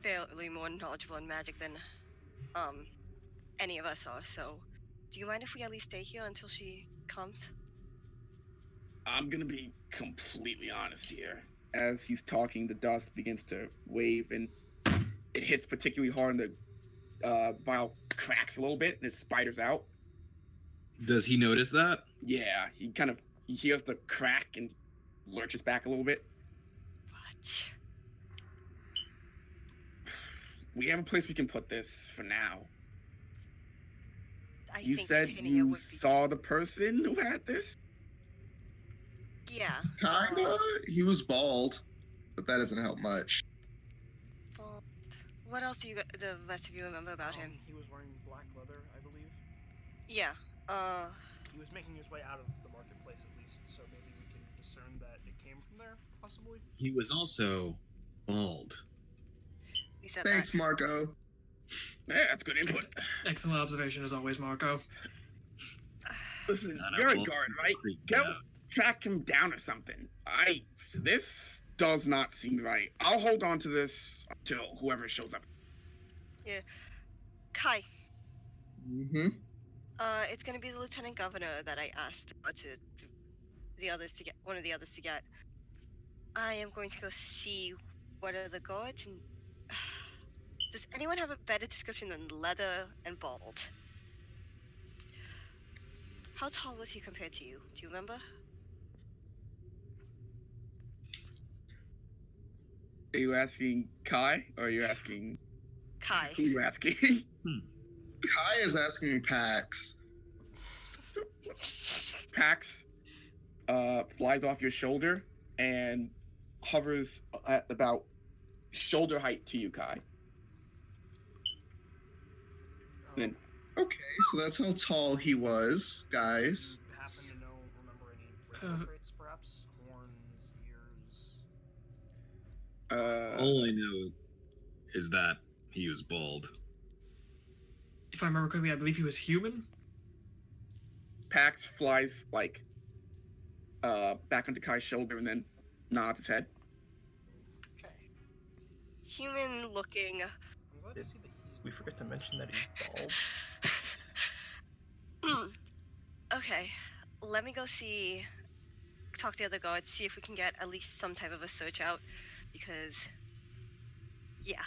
fairly more knowledgeable in magic than any of us are. So, do you mind if we at least stay here until she comes? I'm gonna be completely honest here. As he's talking, the dust begins to wave and it hits particularly hard and the vial cracks a little bit and it spiders out. Does he notice that? Yeah, he hears the crack and lurches back a little bit. What? We have a place we can put this for now. You said you saw the person who had this? Yeah. Kinda. He was bald, but that doesn't help much. Well, what else do the rest of you remember about him? He was wearing black leather, I believe. Yeah. He was making his way out of the marketplace at least, so maybe we can discern that it came from there, possibly. He was also bald. He said Thanks, that. Marco. Yeah, that's good input. Excellent observation as always, Marco. Listen, God, you're a will guard, right? freak Go out. track him down or something. This does not seem right. I'll hold on to this until whoever shows up. Yeah. Kai. Mm-hmm. It's gonna be the lieutenant governor that I asked one of the others to get. I am going to go see what are the guards and. Does anyone have a better description than leather and bald? How tall was he compared to you? Do you remember? Are you asking Kai or are you asking Kai. who are you asking? Kai is asking Pax. Pax flies off your shoulder and hovers at about shoulder height to you, Kai. Then Okay, so that's how tall he was, guys. Do you happen to remember any racial traits, perhaps? Horns, ears? All I know is that he was bald. If I remember correctly, I believe he was human. Pax flies back onto Kai's shoulder and then nods his head. Okay. Human looking. I'm glad to see that we forgot to mention that he's bald. Okay, let me go talk to the other guards, see if we can get at least some type of a search out, because, yeah.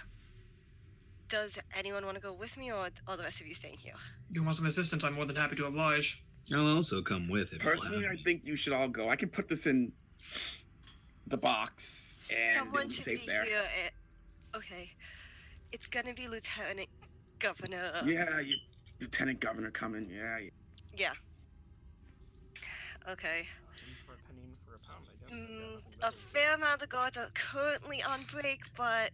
Does anyone want to go with me, or are the rest of you staying here? If you want some assistance, I'm more than happy to oblige. I'll also come with if you'll Personally, have I me. think you should all go. I can put this in the box and Someone it'll be should safe be there. here. Okay, it's gonna be Lieutenant Governor. Yeah, you Lieutenant Governor coming. Yeah. Yeah. Okay. In for a penny, in for a pound, I guess. A fair amount of the guards are currently on break, but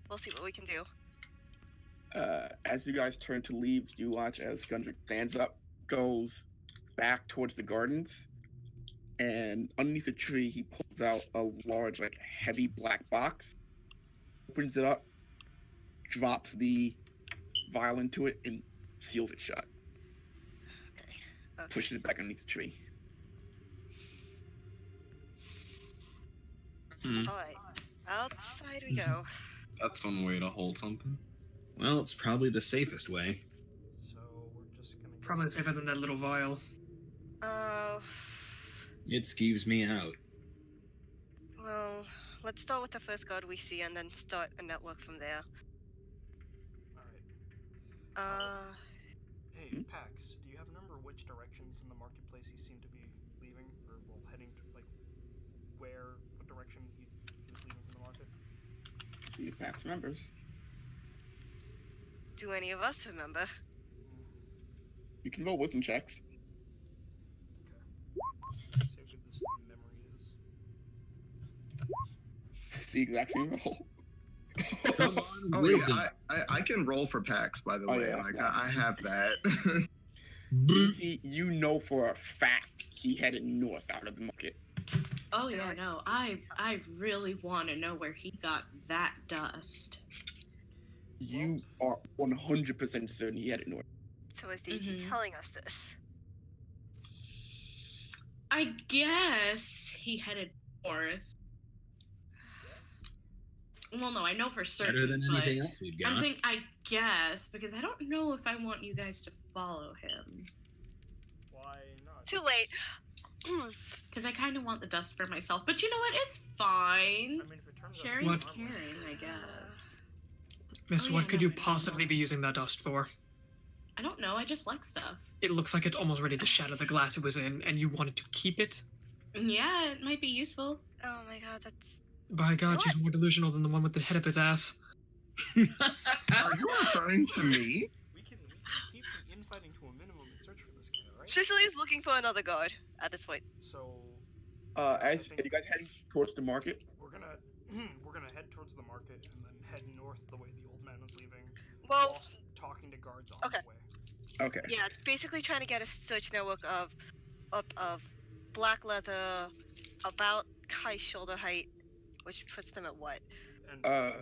we'll see what we can do. As you guys turn to leave, you watch as Gundrick stands up, goes back towards the gardens, and underneath a tree, he pulls out a large, heavy black box, opens it up, drops the vial into it, and seals it shut. Okay. Pushes it back underneath the tree. Alright. Outside we go. That's one way to hold something. Well, it's probably the safest way. So we're just gonna go. Probably safer than that little vial. It skeeves me out. Well, let's start with the first guard we see and then start a network from there. Alright. Hey, Pax, do you have a number which direction from the marketplace he seemed to be leaving? Or, well, heading to, what direction he was leaving from the market? See if Max remembers. Do any of us remember? You can roll wisdom checks. See how good this memory is. The exact same roll. Come on, Oh wisdom. yeah, I can roll for PAX, by the Oh, way. yeah, Like yeah. I have that. You know for a fact he headed north out of the market. Oh yeah, Really? no. I really want to know where he got that dust. You are 100% certain he headed north. So is DT Mhm. telling us this? I guess he headed north. Well, no, I know for certain. Better than but anything else we've got. I'm saying I guess because I don't know if I want you guys to follow him. Why not? Too late. Because I kind of want the dust for myself. But you know what? It's fine. I mean, if it turns out Sharing's it's harmless. caring, I guess. Miss, Oh, yeah, what could no, you I know. possibly be using that dust for? I don't know. I just like stuff. It looks like it's almost ready to shatter the glass it was in, and you wanted to keep it? Yeah, it might be useful. Oh my god, that's. By God, What? she's more delusional than the one with the head up his ass. Are you referring to me? We can keep the infighting to a minimum and search for this guy, alright? Cicely's looking for another guard at this point. So As think- you guys heading towards the market, we're gonna head towards the market and then head north the way the old man was leaving. Well, whilst talking to guards on okay. the way. okay. yeah, basically trying to get a search network of black leather about Kai's shoulder height, which puts them at what? And Uh,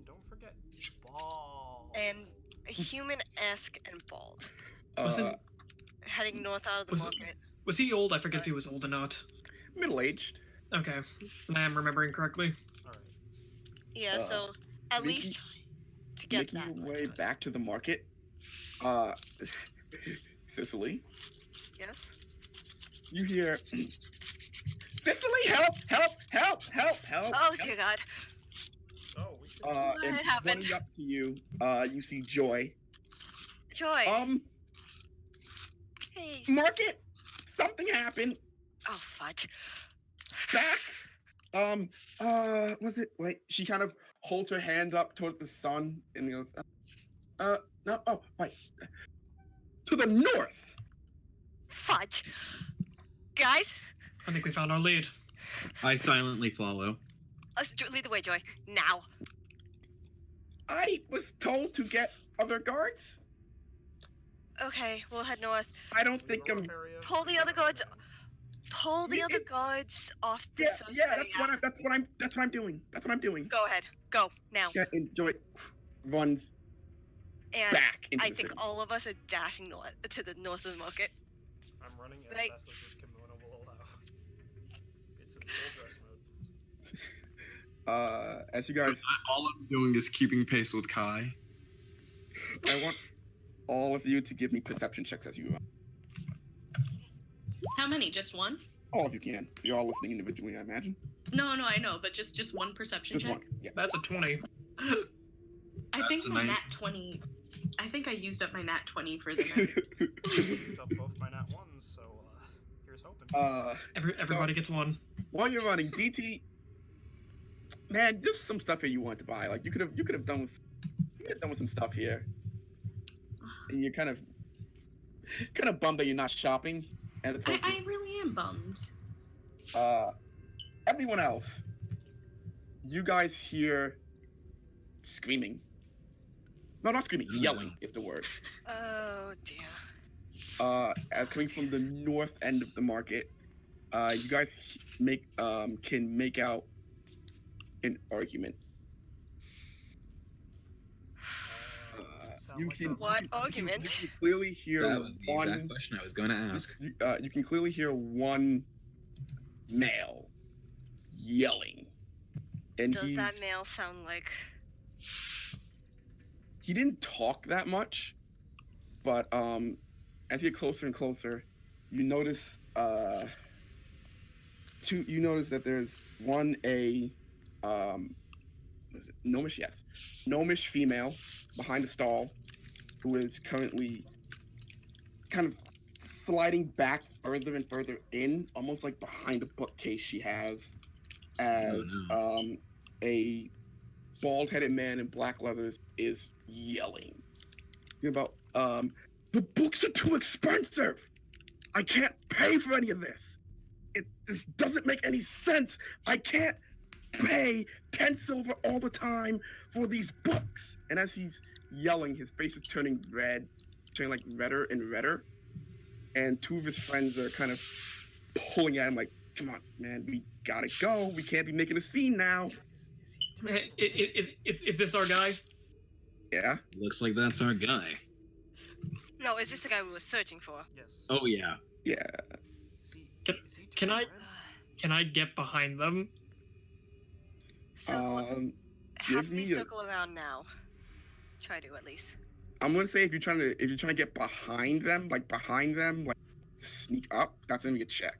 don't forget ball. And human-esque and bald. Wasn't- Heading north out of the Was- market. Was he old? I forget if he was old or not. Middle-aged. Okay, I am remembering correctly. Alright. Yeah, so at making- least try to get Making that. your much way good. back to the market. Cicely, Yes. you hear, Cicely, help, help, help, help, help. Oh help. dear God. Oh, we should And What happened? running up to you, you see Joy. Joy. Hey. Market, something happened. Oh fudge. Back. Was it? Wait, she kind of holds her hand up towards the sun and goes, no, oh, wait. To the north. Fudge. Guys, I think we found our lead. I silently follow. lead the way, Joy. Now. I was told to get other guards. Okay, we'll head north. I don't think I'm. Pull the other guards. Pull the Yeah, other guards off the Yeah, search yeah, setting that's what app. I'm doing. That's what I'm doing. Go ahead. Go now. Yeah, and Joy runs And back into I the think city. all of us are dashing north to the north of the market. I'm running as Right. fast as this kimono will allow. It's in full dress mode. As you guys, All I'm doing is keeping pace with Kai. I want all of you to give me perception checks as you. How many? Just one? All of you can. You're all listening individually, I imagine. No, I know, but just one perception Just check. one. Yeah. That's a 20. I think That's a my 19. nat 20. I think I used up my nat 20 for the night. Used up both my nat ones, so here's hoping. Everybody gets one. While you're running, DT, man, there's some stuff here you want to buy. Like you could have done with some stuff here, and you're kind of bummed that you're not shopping. As opposed I really am bummed. to everyone else, you guys hear screaming. No, not screaming. Yelling is the word. Oh dear. As coming from the north end of the market, you guys can make out an argument. Sound You like can a- What you argument? can clearly hear That was the one. exact question I was going to ask. You can clearly hear one male yelling, and Does that he's- male sound like? he didn't talk that much, but as you get closer and closer, you notice that there's was it gnomish? Yes, gnomish female behind the stall, who is currently kind of sliding back further and further in, almost like behind a bookcase she has, as Oh, a bald-headed man in black leathers is yelling about, the books are too expensive. I can't pay for any of this. This doesn't make any sense. I can't pay 10 silver all the time for these books. And as he's yelling, his face is turning red, turning like redder and redder. And two of his friends are kind of pulling at him like, come on, man, we gotta go. We can't be making a scene now. Is this our guy? Yeah. Looks like that's our guy. No, is this the guy we were searching for? Yes. Oh yeah. Yeah. Can I get behind them? Circle. Give Have me me a- circle around now. Try to at least. I'm gonna say if you're trying to get behind them, like sneak up, that's gonna be a check.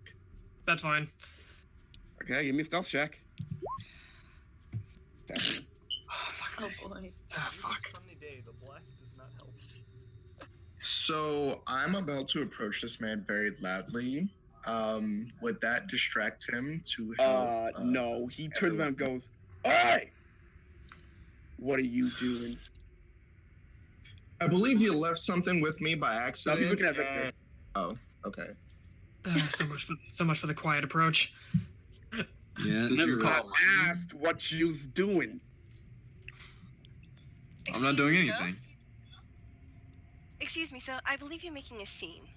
That's fine. Okay, give me a stealth check. 7. Oh boy. Ah, fuck. Sunny day, the black does not help. So I'm about to approach this man very loudly. Would that distract him to help? No. He turns around and goes, "Hey! What are you doing?" I believe you left something with me by No, accident. he's looking at Victor. and- Oh, okay. So much for the quiet approach. Yeah, Did never you call? call. I asked what you was doing. I'm not doing Excuse me, sir? anything. Excuse me, sir. I believe you're making a scene.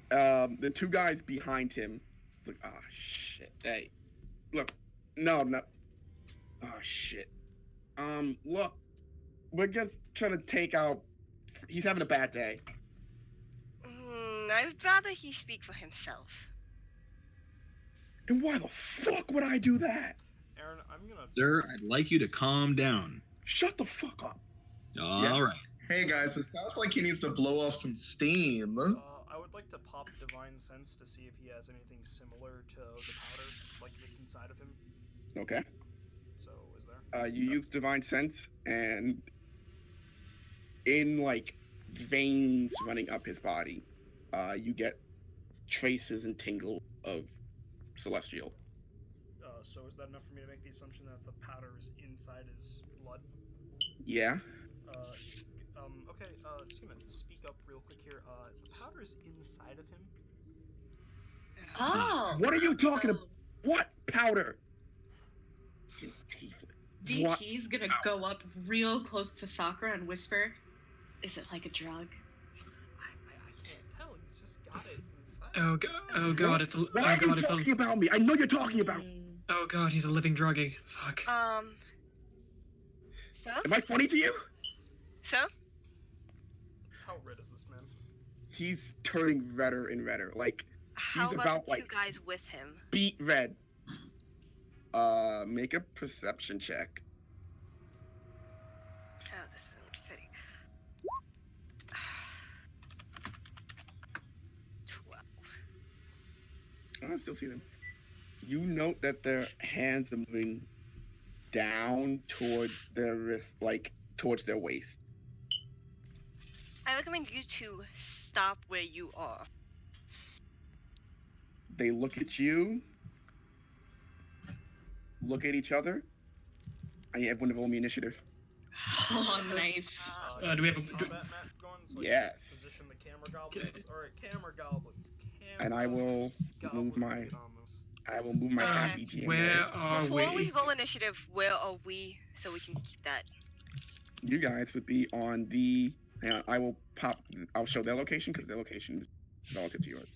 The two guys behind him, it's like, oh shit. Hey, look, no. Oh shit. Look, we're just trying to take out. He's having a bad day. I'd rather he speak for himself. And why the fuck would I do that? Aaron, I'm gonna. Sir, I'd like you to calm down. Shut the fuck up. All right. Hey guys, it sounds like he needs to blow off some steam. I would like to pop Divine Sense to see if he has anything similar to the powder, like it's inside of him. Okay. So, is there? You use divine sense, and in like veins running up his body, you get traces and tingles of celestial. So is that enough for me to make the assumption that the powder is inside his blood? Yeah. Okay, just gonna speak up real quick here. The powder is inside of him. Oh. What are you talking about? What powder? What? DT's gonna go up real close to Sakura and whisper, "Is it like a drug?" I can't tell. He's just got it inside. Oh god, it's a. Why Oh are you god, it's talking a. about me? I know you're talking about. Oh god, he's a living druggie. Fuck. Sir? Am I funny to you? Sir? How red is this man? He's turning redder and redder, like How about about, the two like- guys with him? beet red. Make a perception check. Oh, this isn't fitting. 12. I still see them. You note that their hands are moving down towards their wrist, like towards their waist. I recommend you to stop where you are. They look at you, look at each other. I need everyone to roll me initiative. Oh, nice. Do we have a- combat map going? So I can Yes. Position the camera goblins. Okay. Alright, camera goblins. And I will goblins, move my- get on this. I will move my Okay. RPG. Where are Before we we? roll initiative, where are we so we can keep that? You guys would be on the. Hang on, I will pop. I'll show their location because their location is relative to yours.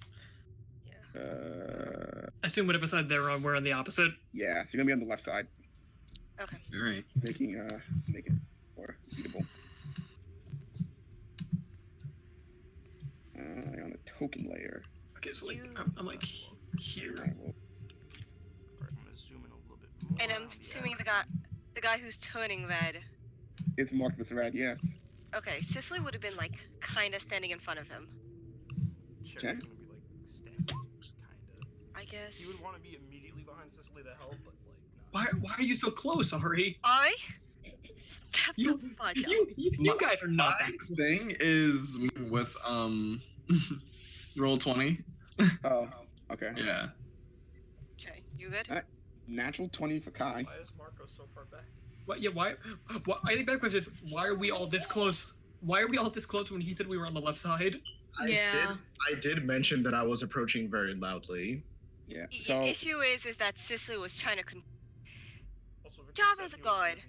Yeah. Assume whatever side they're on, we're on the opposite. Yeah, so you're gonna be on the left side, Okay. All right. making make it more beatable. On the token layer, Okay, so like You- I'm like here. I will. Alright, I'm gonna zoom in a little bit more. And I'm assuming the guy who's turning red. It's marked with red. Yes. Okay, Cicely would have been like kind of standing in front of him. Cherry's gonna be like standing, kinda. I guess. He would want to be immediately behind Cicely to help, but like not. Why are you so close, Ari? I? Get You- the fudge out. You guys are not that close. Thing is with roll 20. Oh. Okay. Yeah. Okay, you good? Alright. Natural 20 for Kai. Why is Marco so far back? What? Yeah. Why? I think that question is why are we all this close? Why are we all this close when he said we were on the left side? Yeah. I did mention that I was approaching very loudly. Yeah. The So issue is that Cicely was trying to Also, Victor Job said as a he was gonna guard. be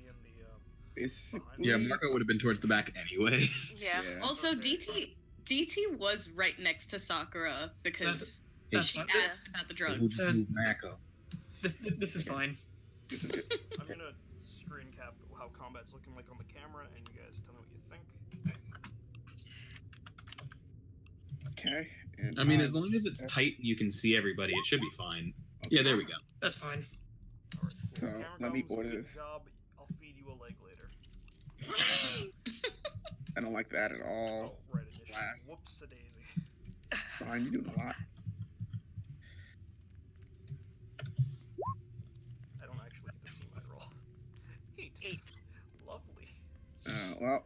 in the, basically, Yeah, Marco would have been towards the back anyway. yeah. Also, Okay. DT was right next to Sakura because That's she fine. asked about the drugs. Who just moved Marco? This is fine. this is good. I'm gonna screen cap how combat's looking like on the camera, and you guys tell me what you think. Okay. And I mean, as long as it's tight and you can see everybody, it should be fine. Yeah, there we go. That's fine. Alright, So, camera let me comes, order good this. job. I'll feed you a leg later. I don't like that at all. Oh, right, initiative. Blast. Whoops-a-daisy. Fine, you're doing a lot. I don't actually get to see my roll. 8. Lovely. Well,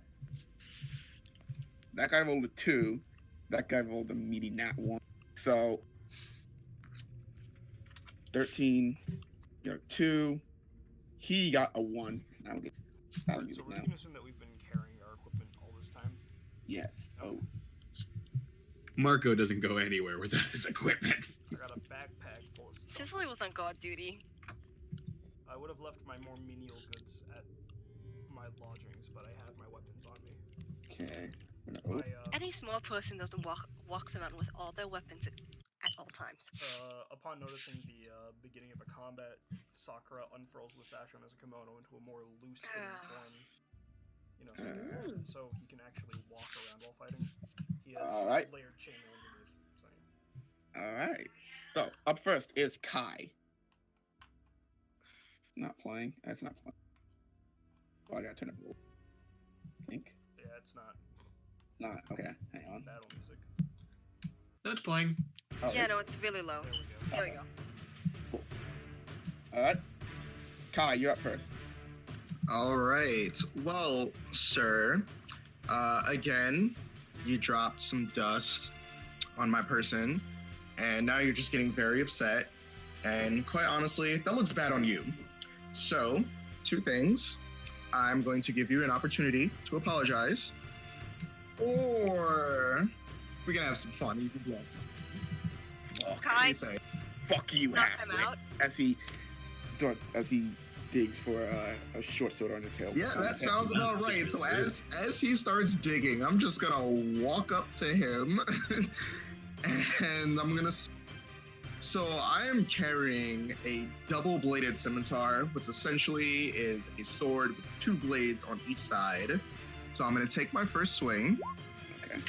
that guy rolled a 2. That guy rolled a meaty nat 1. So 13, you know, 2. He got a 1. That'll get Alright, it so we're now. gonna assume that we've been carrying our equipment all this time. Yes. Oh, Marco doesn't go anywhere without his equipment. I got a backpack full of stuff. Cicely was on guard duty. I would have left my more menial goods at my lodgings, but I had my weapons on me. okay. Any small person doesn't walks around with all their weapons at all times. Upon noticing the beginning of a combat, Sakura unfurls the sash on his kimono into a more loose-fitting form. You know, so he can actually walk around while fighting. He has Alright. layered chainmail underneath. So. All right. So up first is Kai. Not playing. That's not playing. Oh, I gotta turn it up. I think. Yeah, it's not Not okay. Hang on. battle music. No, it's playing. Oh, Yeah, no, it's really low. There we go. There we go. Cool. All right. Kai, you're up first. All right. Well, sir, again, you dropped some dust on my person, and now you're just getting very upset. And quite honestly, that looks bad on you. So, 2 things. I'm going to give you an opportunity to apologize, or we can have some fun. You can do Oh, what do Kai, you say? fuck you, knock him halfway. out. As he digs for a short sword on his tail. Yeah, that sounds about right. So as he starts digging, I'm just gonna walk up to him, and I'm gonna. So I am carrying a double-bladed scimitar, which essentially is a sword with 2 blades on each side. So I'm gonna take my first swing. Okay.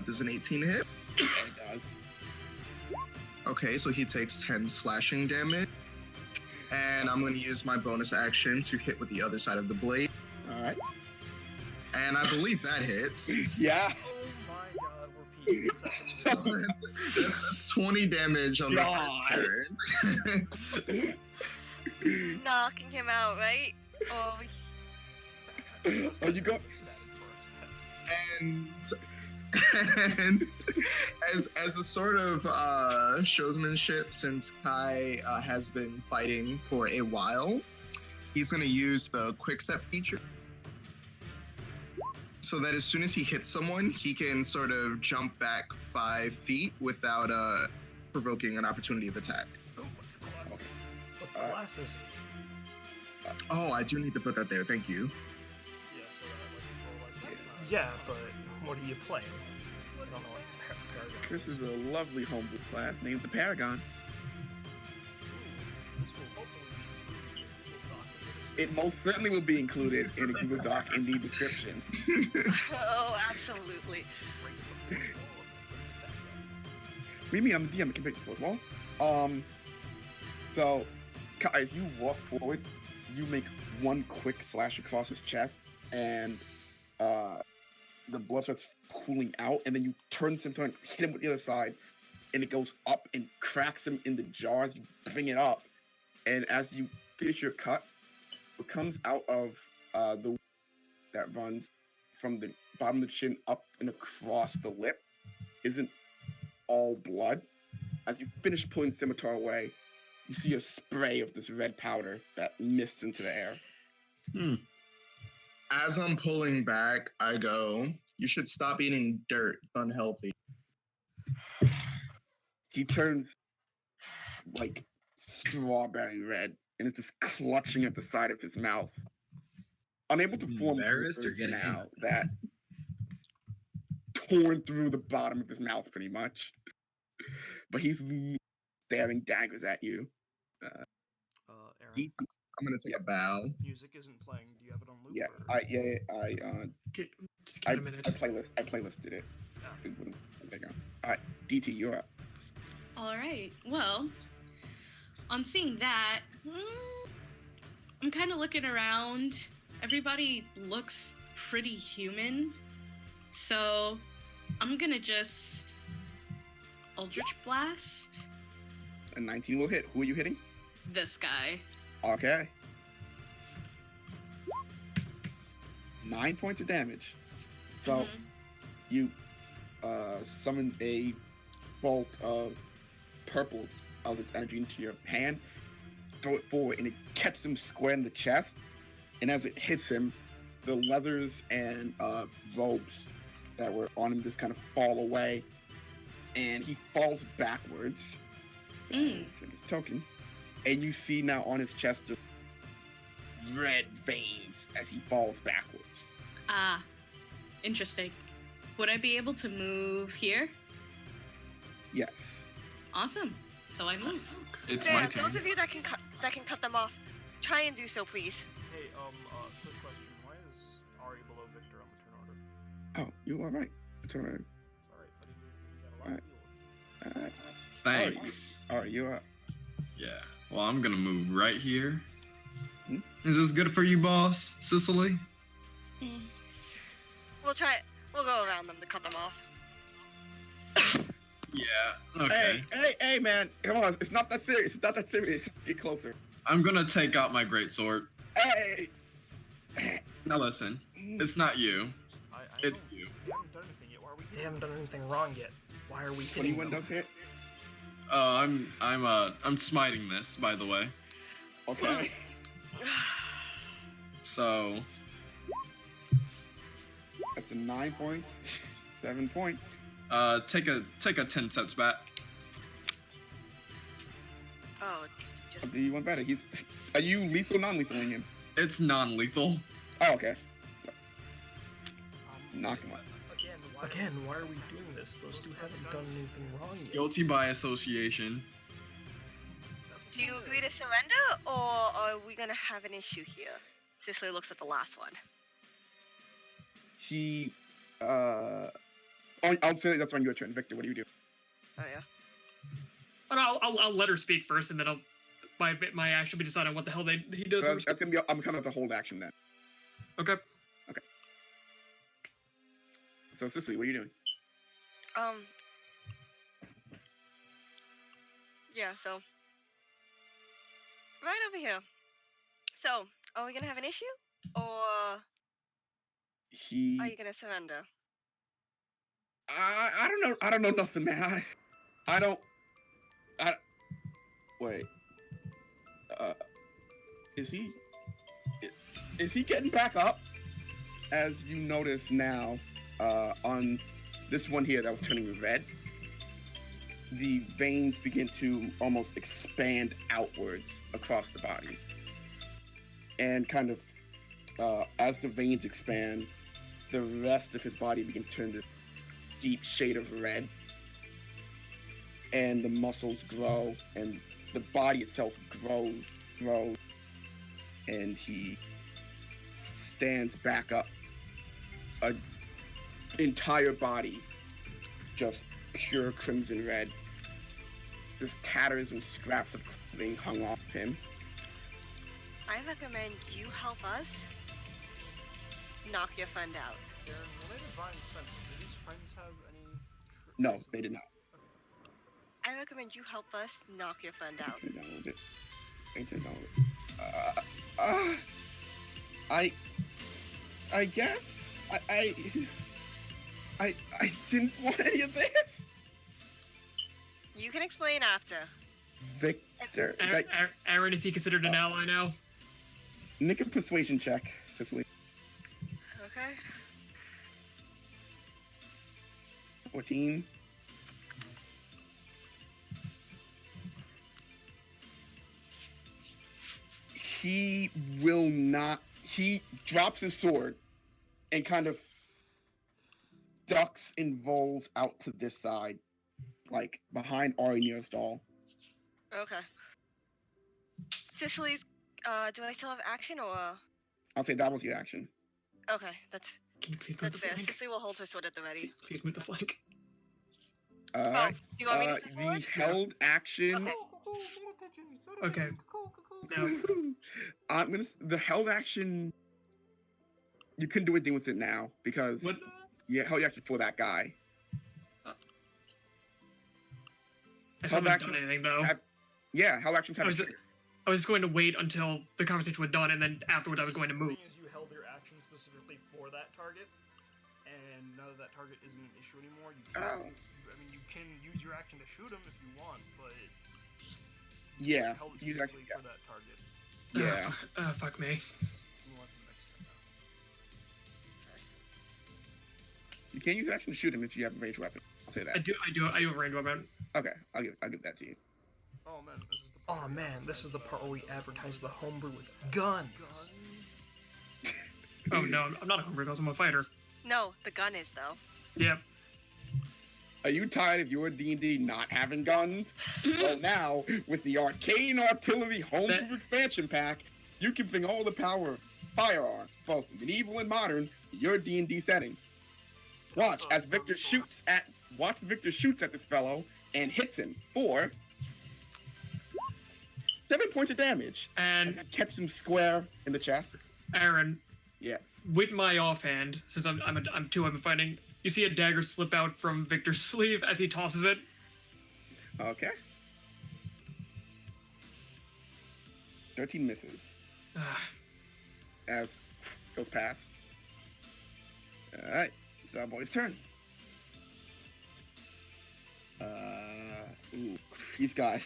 Does an 18 hit? He does. Okay, so he takes 10 slashing damage. And I'm gonna use my bonus action to hit with the other side of the blade. All right. And I believe that hits. Yeah. Oh my god, we're peaking at session 0. That's 20 damage on the God. first turn. Knocking him out, right? Oh, Oh, you go. and as a sort of showmanship, since Kai has been fighting for a while, he's going to use the quick step feature so that as soon as he hits someone, he can sort of jump back 5 feet without provoking an opportunity of attack. What class is it? Oh, I do need to put that there. Thank you. Yeah, so that, like, yeah, but what are you playing? I don't know what Paragon This is a lovely homebrew class named the Paragon. This will hopefully be It most certainly will be included in the Google Doc in the description. oh, absolutely. What do you mean I'm the DM? I can pick the fourth wall. So, Kai, as you walk forward, you make one quick slash across his chest, and the blood starts pooling out, and then you turn him and hit him with the other side, and it goes up and cracks him in the jaws. You bring it up, and as you finish your cut, what comes out of the that runs from the bottom of the chin up and across the lip isn't all blood. As you finish pulling the scimitar away, you see a spray of this red powder that mists into the air. As I'm pulling back, I go, "You should stop eating dirt. It's unhealthy." He turns like strawberry red and is just clutching at the side of his mouth. Unable to form Embarrassed or words getting now that torn through the bottom of his mouth pretty much. But he's staring daggers at you. Aaron, I'm gonna take a bow. music isn't playing. Do you have it on loop? Yeah, or... Just give it a minute. I playlisted it. All right, DT, you're up. All right. Well, on seeing that, I'm kind of looking around. Everybody looks pretty human. So I'm going to just Eldritch Blast A 19 will hit. Who are you hitting? this guy. Okay. 9 points of damage. So you summon a bolt of purple Eldritch energy into your hand, throw it forward, and it catches him square in the chest. And as it hits him, the leathers and robes that were on him just kind of fall away, and he falls backwards. So drink his token, and you see now on his chest just red veins as he falls backwards. Ah, interesting. Would I be able to move here? Yes. Awesome. So I move. It's Yeah, my turn. those of you that can cut them off, try and do so, please. Hey, quick question. Why is Ari below Victor on the turn order? Oh, you all right? It's all right. It's alright, buddy. We got a lot to deal with. All right. Thanks. All right, you're up. Yeah. Well, I'm gonna move right here. Hmm? Is this good for you, boss? Cicely? We'll go around them to cut them off. Yeah. Okay. Hey, man. Come on. It's not that serious. It's not that serious. Just get closer. I'm gonna take out my greatsword. Hey. Now listen, it's not you. I It's know. you. They haven't done anything yet. Why are we? They haven't done anything wrong yet. Why are we hitting 21 them? does hit. I'm smiting this, by the way. Okay. So That's a 9 points. 7 points. take a 10 steps back. Oh, I'll just do you one better. Are you lethal or non-lethaling him? It's non-lethal. Oh, okay. Knock him out. Again, why are we doing this? Those two haven't done anything wrong yet. Guilty by association. do you agree to surrender, or are we gonna have an issue here? Cicely looks at the last one. He, I'll say that's on your turn. Victor, what do you do? Oh yeah. But I'll let her speak first, and then my action will be decided on what the hell he does. So that's gonna be, I'm kind of the hold action then. Okay. So Cicely, what are you doing? Yeah, so right over here. So, are we gonna have an issue, or are He, you gonna surrender? I don't know nothing, man. Wait. Is he getting back up? As you notice now, on this one here that was turning red, the veins begin to almost expand outwards across the body. And kind of, as the veins expand, the rest of his body begins to turn this deep shade of red. And the muscles grow, and the body itself grows, and he stands back up. An entire body, just pure crimson red. There's tatters and scraps of clothing hung off him. I recommend you help us knock your friend out. Aaron, will they divine sense? Do these friends have any? No, they did not. I recommend you help us knock your friend out. I downloaded it. I guess I didn't want any of this. You can explain after. Victor. Aaron, is he considered an ally now? Make a persuasion check, Cicely. Okay. 14. He will not. He drops his sword and kind of ducks and rolls out to this side, like behind Arnia's stall. Okay. Cicely's. Do I still have action or? I'll say that was your action. Okay, that's Can you please move that's the fair. flank? Cicely will hold her sword at the ready. Please move the flank. Oh, do you want me to step the forward? held action. Okay. Now, I'm gonna the held action. You couldn't do anything with it now because what? you held action for that guy. I still Held haven't done actions anything though. Yeah, held actions have I a was, trigger. I was just going to wait until the conversation was done, and then afterwards I was going to move. The thing is, you held your action specifically for that target, and now that target isn't an issue anymore, you can, Oh. I mean, you can use your action to shoot him if you want, but Yeah, you held it use specifically action. for that target. Yeah. Fuck me. Move on to the next turn now. You can't use action to shoot him if you have a ranged weapon. I'll say that. I do have a ranged weapon. Okay, I'll give that to you. Oh man, this is the part. Oh man, this is the part where we advertise the homebrew with guns. Oh no, I'm not a homebrew, I'm a fighter. No, the gun is though. Yep. Are you tired of your D&D not having guns? Well, now, with the Arcane Artillery Homebrew Expansion Pack, you can bring all the power of firearms, both medieval and modern, to your D&D setting. Watch as Victor shoots at this fellow and hits him for 7 points of damage. And It kept him square in the chest. Aaron, Yes. with my offhand, since I'm fighting, you see a dagger slip out from Victor's sleeve as he tosses it. Okay. 13 misses. As goes past. Alright, it's our boy's turn. Ooh, he's got.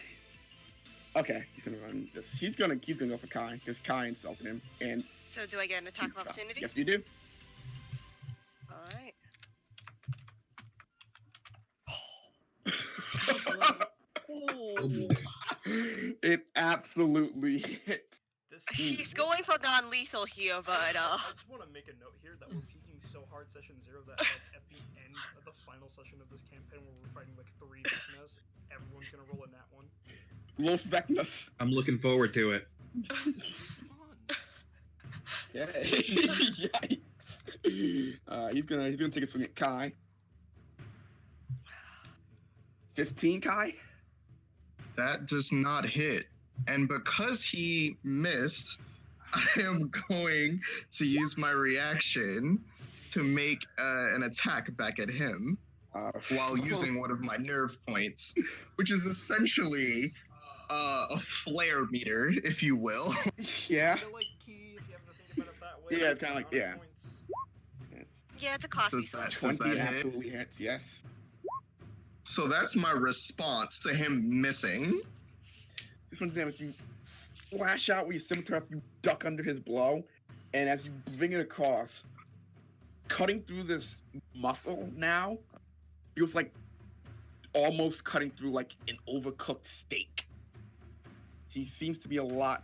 Okay, he's gonna run this. He's gonna go for Kai because Kai insulted him, and So do I get an attack of opportunity? yes, you do. Alright. Oh, It absolutely hit. This. She's going for non-lethal here, but I just want to make a note here that we're peaking so hard session 0 that like, at the end of the final session of this campaign where we're fighting like 3 Vecnas, everyone's gonna roll a nat 1. Los Vecnas. I'm looking forward to it. This is fun. Yeah. Yikes. He's gonna take a swing at Kai. 15, Kai. That does not hit. And because he missed, I am going to use my reaction to make an attack back at him while using one of my nerve points, which is essentially a flare meter, if you will. Yeah. Kinda like key, if you happen to think about it that way. Yeah, it's kinda like- amount of yeah. points. Yes. yeah, it's a classy Does sword. that- 20 hit? absolutely hits. Yes. So that's my response to him missing. This one's damage. You flash out with your scimitar after you duck under his blow, and as you bring it across, cutting through this muscle now feels like almost cutting through like an overcooked steak. He seems to be a lot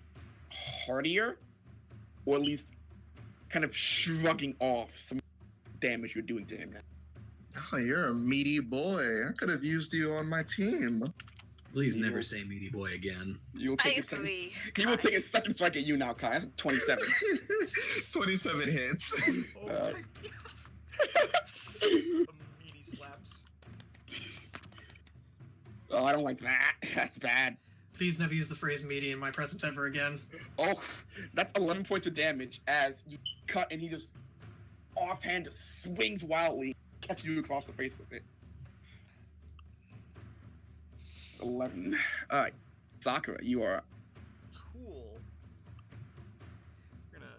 hardier, or at least kind of shrugging off some damage you're doing to him now. Oh, you're a meaty boy. I could have used you on my team. Please never say meaty boy again. You will I take a second. agree. He will Kai. take a second strike at you now, Kai. That's 27. 27 hits. Oh Uh, my god. A meaty slaps. Oh, I don't like that. That's bad. Please never use the phrase meaty in my presence ever again. Oh, that's 11 points of damage as you cut and he just offhand just swings wildly, catches you across the face with it. 11. Alright, Sakura, you are. Cool. We're gonna.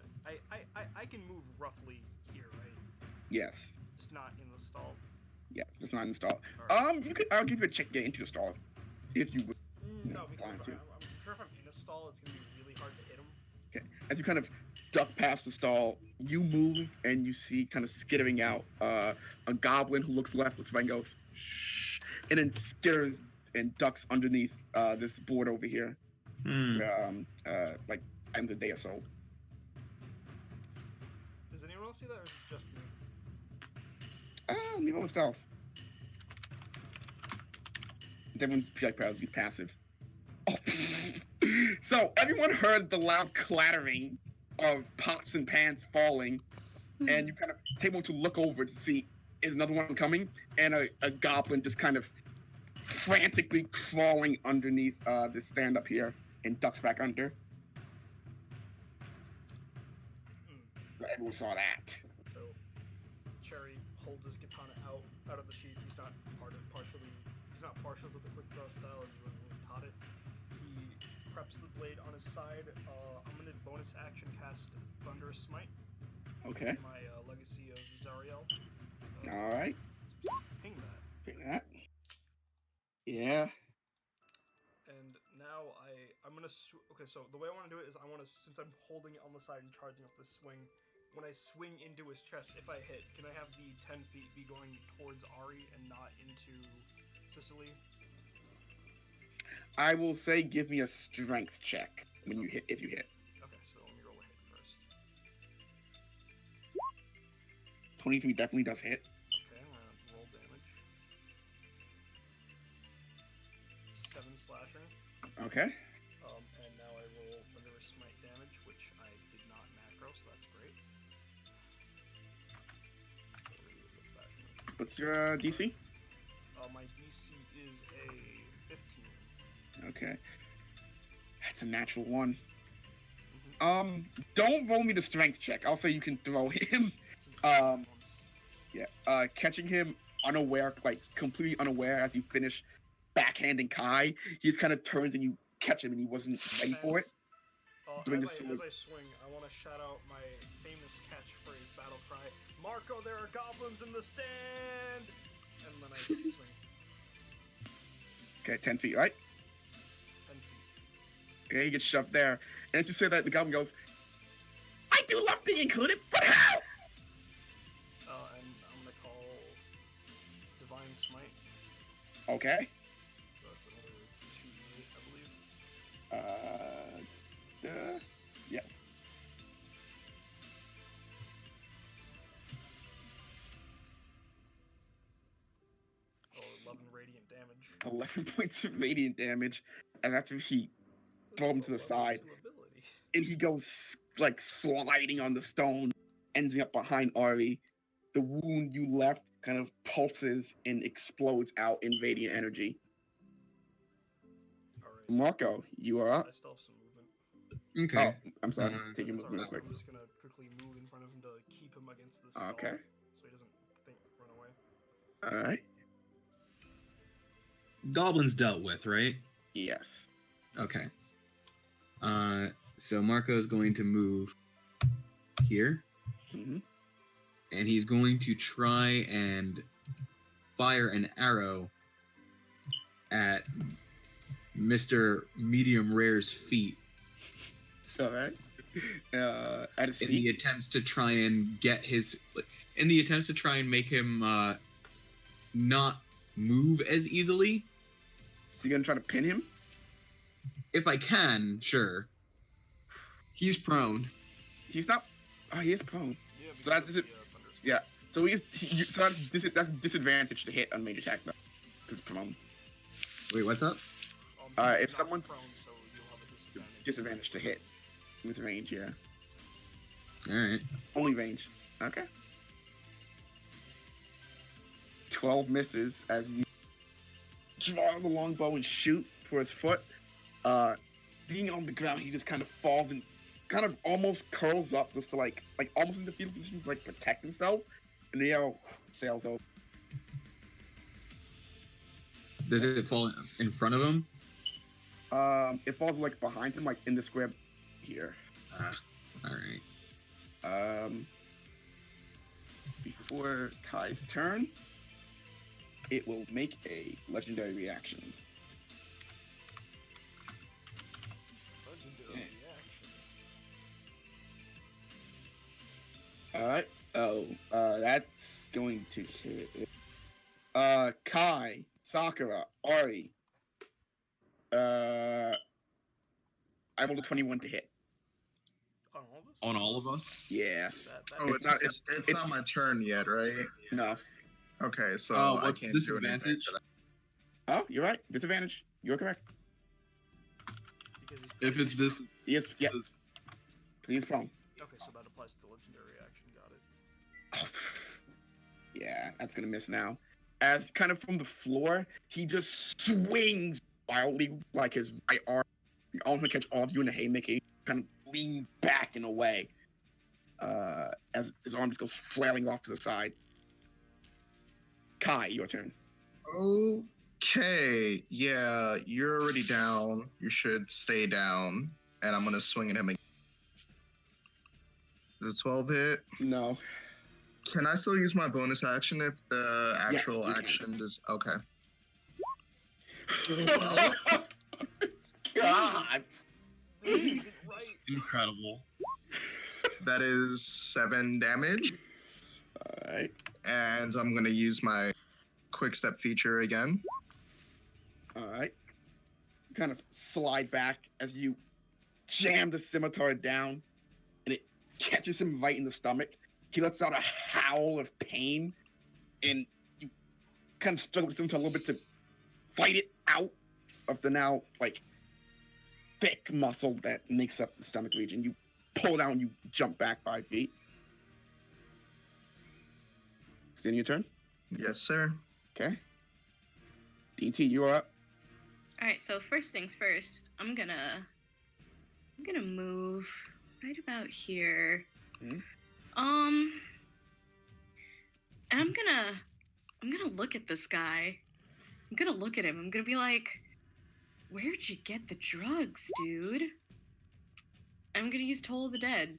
I can move roughly here, right? Yes. Just not in the stall. Yeah, it's not installed. Alright. I'll give you a check to get into the stall if you would. No, because flying too. I'm sure if I'm in a stall, it's gonna be really hard to hit him. Okay. As you kind of duck past the stall, you move and you see kind of skittering out a goblin who looks left, looks right, and goes shh, and then skitters and ducks underneath this board over here. Like items a day or so. Does anyone else see that, or is it just me? You know stealth. Everyone's like proud he's passive. Oh. So everyone heard the loud clattering of pots and pans falling, and you kind of take one to look over to see is another one coming, and a goblin just kind of frantically crawling underneath this stand up here and ducks back under. So everyone saw that. So Cherry holds his katana out of the sheath. He's not partial to the quick draw style as he was taught it. He preps the blade on his side. I'm gonna bonus action cast Thunderous Smite. Okay. My Legacy of Zariel. All right. Ping that. Ping that. Yeah. And now I'm gonna okay. So the way I want to do it is since I'm holding it on the side and charging off the swing. When I swing into his chest, if I hit, can I have the 10 feet be going towards Ari and not into Sicily? I will say give me a strength check when you hit, if you hit. Okay, so let me roll a hit first. 23 definitely does hit. Okay, I'm gonna roll damage. 7 slashing. Okay. And now I roll Thunderous Smite damage, which I did not macro, so that's great. What's your DC? My DC is a 15. Okay. That's a natural one. Don't roll me the strength check. I'll say you can throw him. Yeah. Catching him unaware, like completely unaware as you finish backhanding Kai, he just kind of turns and you catch him and he wasn't ready for it. As I swing, I want to shout out my famous catchphrase battle cry, Marco, there are goblins in the stand! And then I swing. Okay, 10 feet, right? 10 feet. Okay, he gets shoved there. And as you say that, the goblin goes, I do love being included, but how? And I'm going to call Divine Smite. Okay. So that's another 2d8, I believe. Yeah. Oh, 11 radiant damage. 11 points of radiant damage, and after he throw him to the side, and he goes like sliding on the stone, ending up behind Ari. The wound you left kind of pulses and explodes out in radiant energy. All right. Marco, you are up. I still have some movement. Okay. Oh, I'm sorry. Take your That's movement real alright. quick. I'm just gonna quickly move in front of him to keep him against the stall. Okay. So he doesn't run away. All right. Goblins dealt with, right? Yes. Okay. So Marco's going to move here. Mm-hmm. And he's going to try and fire an arrow at Mr. Medium Rare's feet. All right. At his in feet. the attempts to try and make him not move as easily. So you're gonna try to pin him? If I can, sure. He's prone. He's not. Oh, he is prone. Yeah, So that's because of it. the, thunderstorm. Yeah. So so that's disadvantage to hit on major attack though, because prone. Wait, what's up? If He's not someone's prone, so you'll have a disadvantage to hit with range, yeah. Alright. Only range. Okay. 12 misses as you draw the longbow and shoot for his foot. Being on the ground, he just kind of falls and kind of almost curls up just to like almost in the fetal position to like protect himself. And the arrow sails over. Does it fall in front of him? It falls like behind him, like in the square here. Alright. Before Kai's turn, it will make a legendary reaction. All right. Oh, that's going to hit. Kai, Sakura, Ari. I rolled a 21 to hit. On all of us? On all of us? Yeah. Oh, it's not. It's not my turn yet, right? No. Okay, so Oh, I what's can't do anything. disadvantage? for that. Oh, you're right. Disadvantage. You're correct. Because he's If it's this, Yes. Yeah. Please, prone. Okay, so that applies to the legendary action. Got it. Yeah, that's gonna miss now. As kind of from the floor, he just swings wildly like his right arm. The arm can catch all of you in a haymaker. He kind of lean back in a way. As his arm just goes flailing off to the side. Kai, your turn. Okay, yeah, you're already down. You should stay down, and I'm gonna swing at him again. Does a 12 hit? No. Can I still use my bonus action if the actual you can. action is okay? God. Isn't right. incredible. That is 7 damage, All right. and I'm gonna use my quick step feature again. All right. Kind of slide back as you jam the scimitar down, and it catches him right in the stomach. He lets out a howl of pain, and you kind of struggle with the scimitar a little bit to fight it out of the now like thick muscle that makes up the stomach region. You pull down, you jump back 5 feet. Is it your turn? Yes, sir. Okay. DT, you are up. All right, so first things first, I'm gonna move right about here. Mhm. And I'm gonna look at this guy. I'm gonna look at him. I'm gonna be like, "Where'd you get the drugs, dude?" I'm gonna use Toll of the Dead.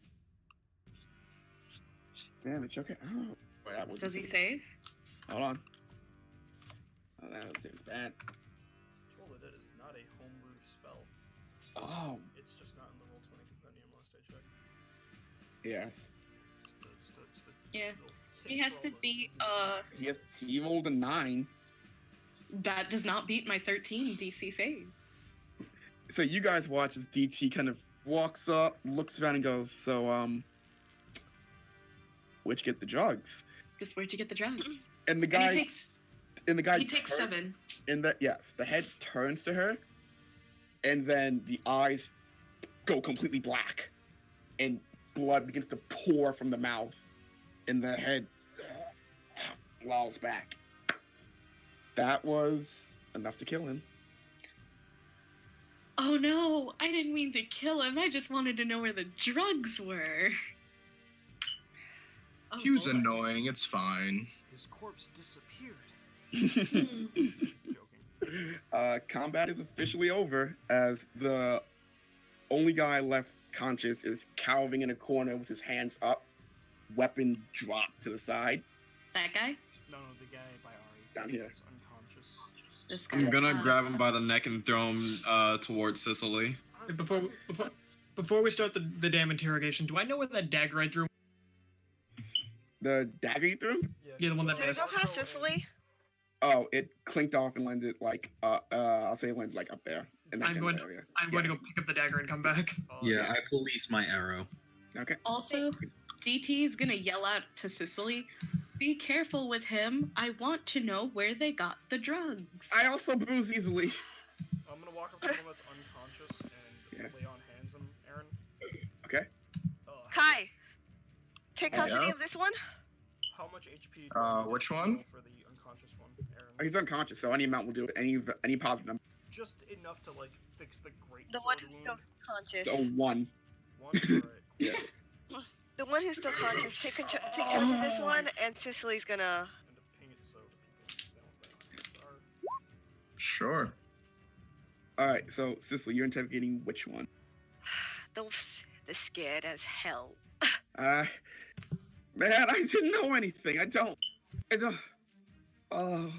Damage, okay. Oh, boy, that was Does he save? Hold on. Oh, that was bad. Roll it is not a homebrew spell. Oh, It's just not in the Roll20 compendium last I checked. yes. It's the Yeah. little He tip has to roll. beat. He rolled a 9. That does not beat my 13 DC save. So you guys watch as DT kind of walks up, looks around, and goes, "So, where'd you get the drugs?" Just where'd you get the drugs? And the And guy, he takes turn- 7. And the yes, the head turns to her, and then the eyes go completely black, and blood begins to pour from the mouth, and the head lolls back. That was enough to kill him. Oh no, I didn't mean to kill him. I just wanted to know where the drugs were. Oh, He was boy. annoying. It's fine. His corpse disappeared. Hmm. Joking. Combat is officially over as the only guy left conscious is cowering in a corner with his hands up, weapon dropped to the side. That guy? No, the guy by Ari. Down here. He's unconscious. This guy. I'm gonna grab him by the neck and throw him towards Sicily. Before we start the damn interrogation, do I know where that dagger I threw? The dagger you threw? Yeah, the one that Did it missed. go past Sicily? Oh, it clinked off and landed like I'll say it landed like up there in that I'm general going to- area. I'm going to go pick up the dagger and come back. Yeah, I police my arrow. Okay. Also, DT is gonna yell out to Sicily, "Be careful with him. I want to know where they got the drugs." I also bruise easily. I'm gonna walk up to someone that's unconscious and Yeah. lay on hands on Aaron. Okay. How Kai, much- take Yeah. custody of this one. How much HP? do I need Which to one? roll for the unconscious one, Aaron? He's unconscious, so any amount will do it. Any positive number. Just enough to like fix the great The one sword who's still wound. conscious. So 1. One. Alright. Yeah. The one who's still conscious. Take charge of this one, and Sicily's gonna. And to ping it so the people understand what the Sure. All right. So Cicely, you're interrogating which one? The scared as hell. Man, I didn't know anything. I don't. Oh,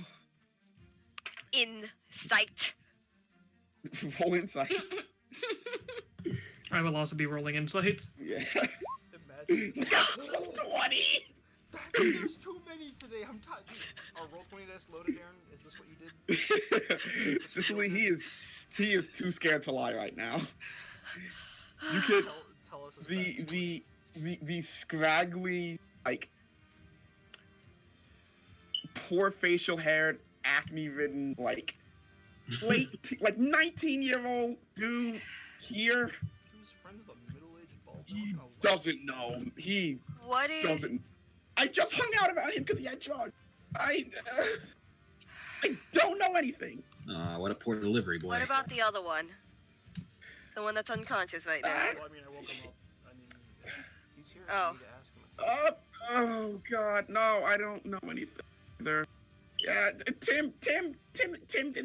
Insight. roll insight. I will also be rolling insight. Yeah. Imagine 20. There's too many today. I'm tired. Are roll 20 dice loaded, Aaron? Is this what you did? Cicely, he is too scared to lie right now. You could Tell us his the scraggly, like, poor facial haired, acne-ridden, like, like 19-year-old dude here. He was friends with a middle-aged bald He man. doesn't know. He What is? doesn't. I just hung out about him because he had drugs. I don't know anything. What a poor delivery boy. What about the other one? The one that's unconscious right now. Well, I mean, I woke him up. I mean, he's here. Oh. I need to ask him. Oh God, no! I don't know anything either. Yeah, Tim didn't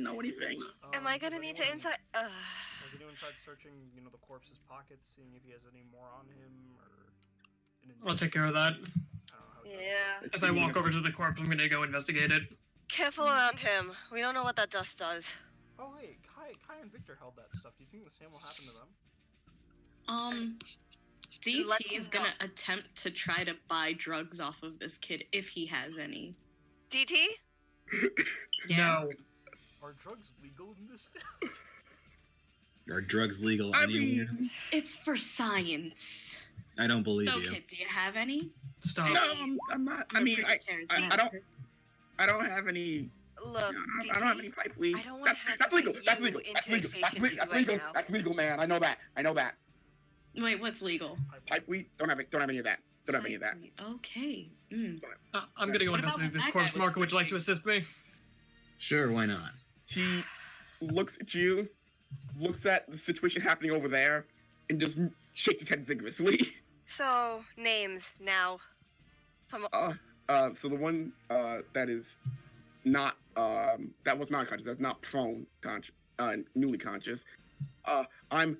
know anything. Am I gonna need to insight? Has anyone tried searching, the corpse's pockets, seeing if he has any more on him, or? I'll take care of that. I don't know how Yeah. As I walk over to the corpse, I'm gonna go investigate it. Careful around him. We don't know what that dust does. Oh wait, Kai and Victor held that stuff. Do you think the same will happen to them? Let DT him is gonna go. attempt to try to buy drugs off of this kid if he has any. DT? No. Are drugs legal in this village? Are drugs legal I anywhere? mean, It's for science. I don't believe So, you. kid, do you have any? Stop. no, I'm not. I You're mean, pretty charismatic. I don't have any. Look, I don't have any pipe weed. I don't wanna have That's to legal. put That's you legal. into That's legal. a That's station legal. That's right legal. now. That's legal, man. I know that. I know that. Wait, what's legal? Pipe weed. Don't have it. Don't have any of that. Don't have any of that. Okay. Mm. I'm gonna go What about investigate this that corpse. guy was Marco, would you like to thinking? assist me? Sure, why not? He looks at you, looks at the situation happening over there, and just shakes his head vigorously. So, names now. Come on. So the one that is not that was not conscious, that's not prone conscious, newly conscious. I'm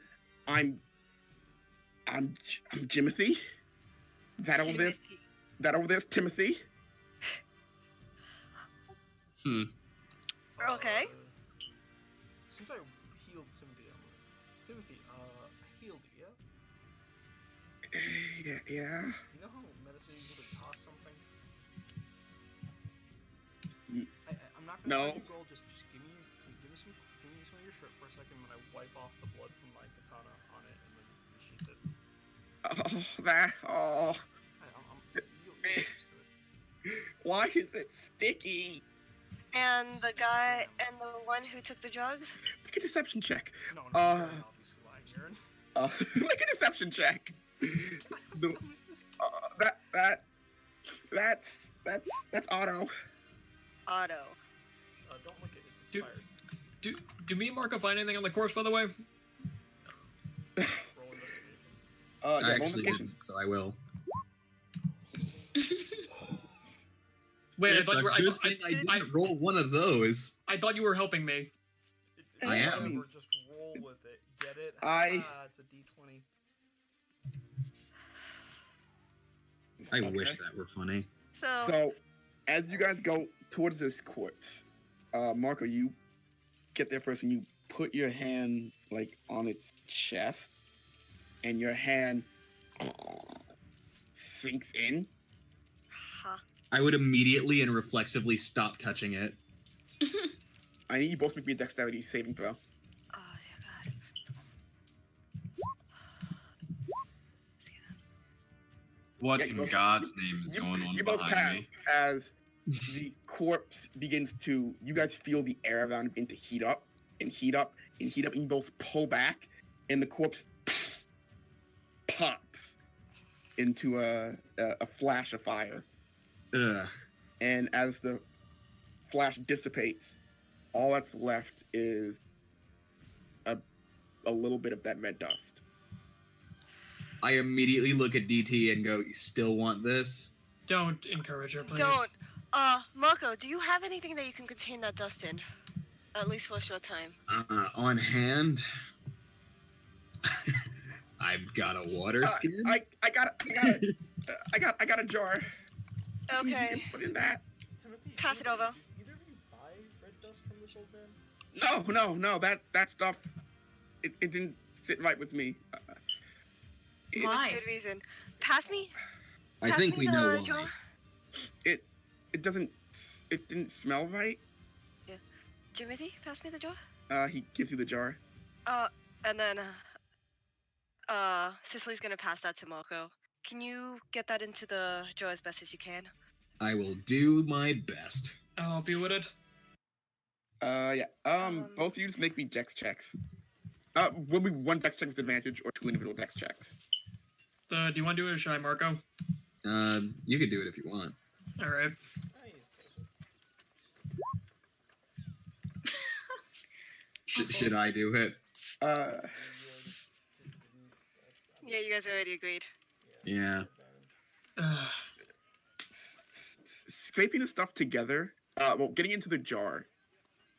Jimothy. That over there's Timothy. Okay. Since I healed Timothy, Timothy, I healed you, yeah? Yeah. You know how medicine usually costs something? Mm. I'm not No. gonna tell you gold. Just give me some of your shirt for a second, and I wipe off the blood from my katana on it, and then you sheath it. You'll get used to it. Why is it sticky? And the guy and the one who took the drugs? Make a deception check. No, Uh, you're obviously lying, Aaron. Make a deception check. Who's this? That's Otto. Auto. Don't look at it. It's Dude. expired. Do me and Marco find anything on the corpse, by the way? Roll investigation. Yeah, I roll actually investigation. didn't, so I will. Wait, I It's thought a you were. good thing I didn't roll one of those. I thought you were helping me. I am. Whatever, just roll with it. Get it? It's a D20. I Okay. wish that were funny. So, as you guys go towards this corpse, Marco, you get there first and you put your hand like on its chest, and your hand sinks in. Huh. I would immediately and reflexively stop touching it. I need you both to make me a dexterity saving throw. Oh, dear God. What Yeah, you in both- God's name is going on You both behind pass me? as the corpse begins to. You guys feel the air around it begin to heat up and heat up and heat up, and you both pull back, and the corpse pops into a flash of fire. Ugh. And as the flash dissipates, all that's left is a little bit of that red dust. I immediately look at DT and go, "You still want this?" Don't encourage her, please. Don't. Marco, do you have anything that you can contain that dust in? At least for a short time. On hand, I've got a water skin. I got a jar. Okay. Put in that. Timothy, Pass it over. Did either of you buy red dust from this old man? No. That stuff. It didn't sit right with me. Why? Good reason. pass me. I Pass think me we know the why. jar. It doesn't. It didn't smell right. Jimothy, pass me the jar. He gives you the jar. And then Cicely's gonna pass that to Marco. Can you get that into the jar as best as you can? I will do my best. I'll help you with it. Yeah. Both of you just make me dex checks. Will be one dex check with advantage or 2 individual dex checks. Do you want to do it or should I, Marco? You could do it if you want. All right. Should I do it? Yeah, you guys already agreed. Yeah. Scraping the stuff together. Well, getting into the jar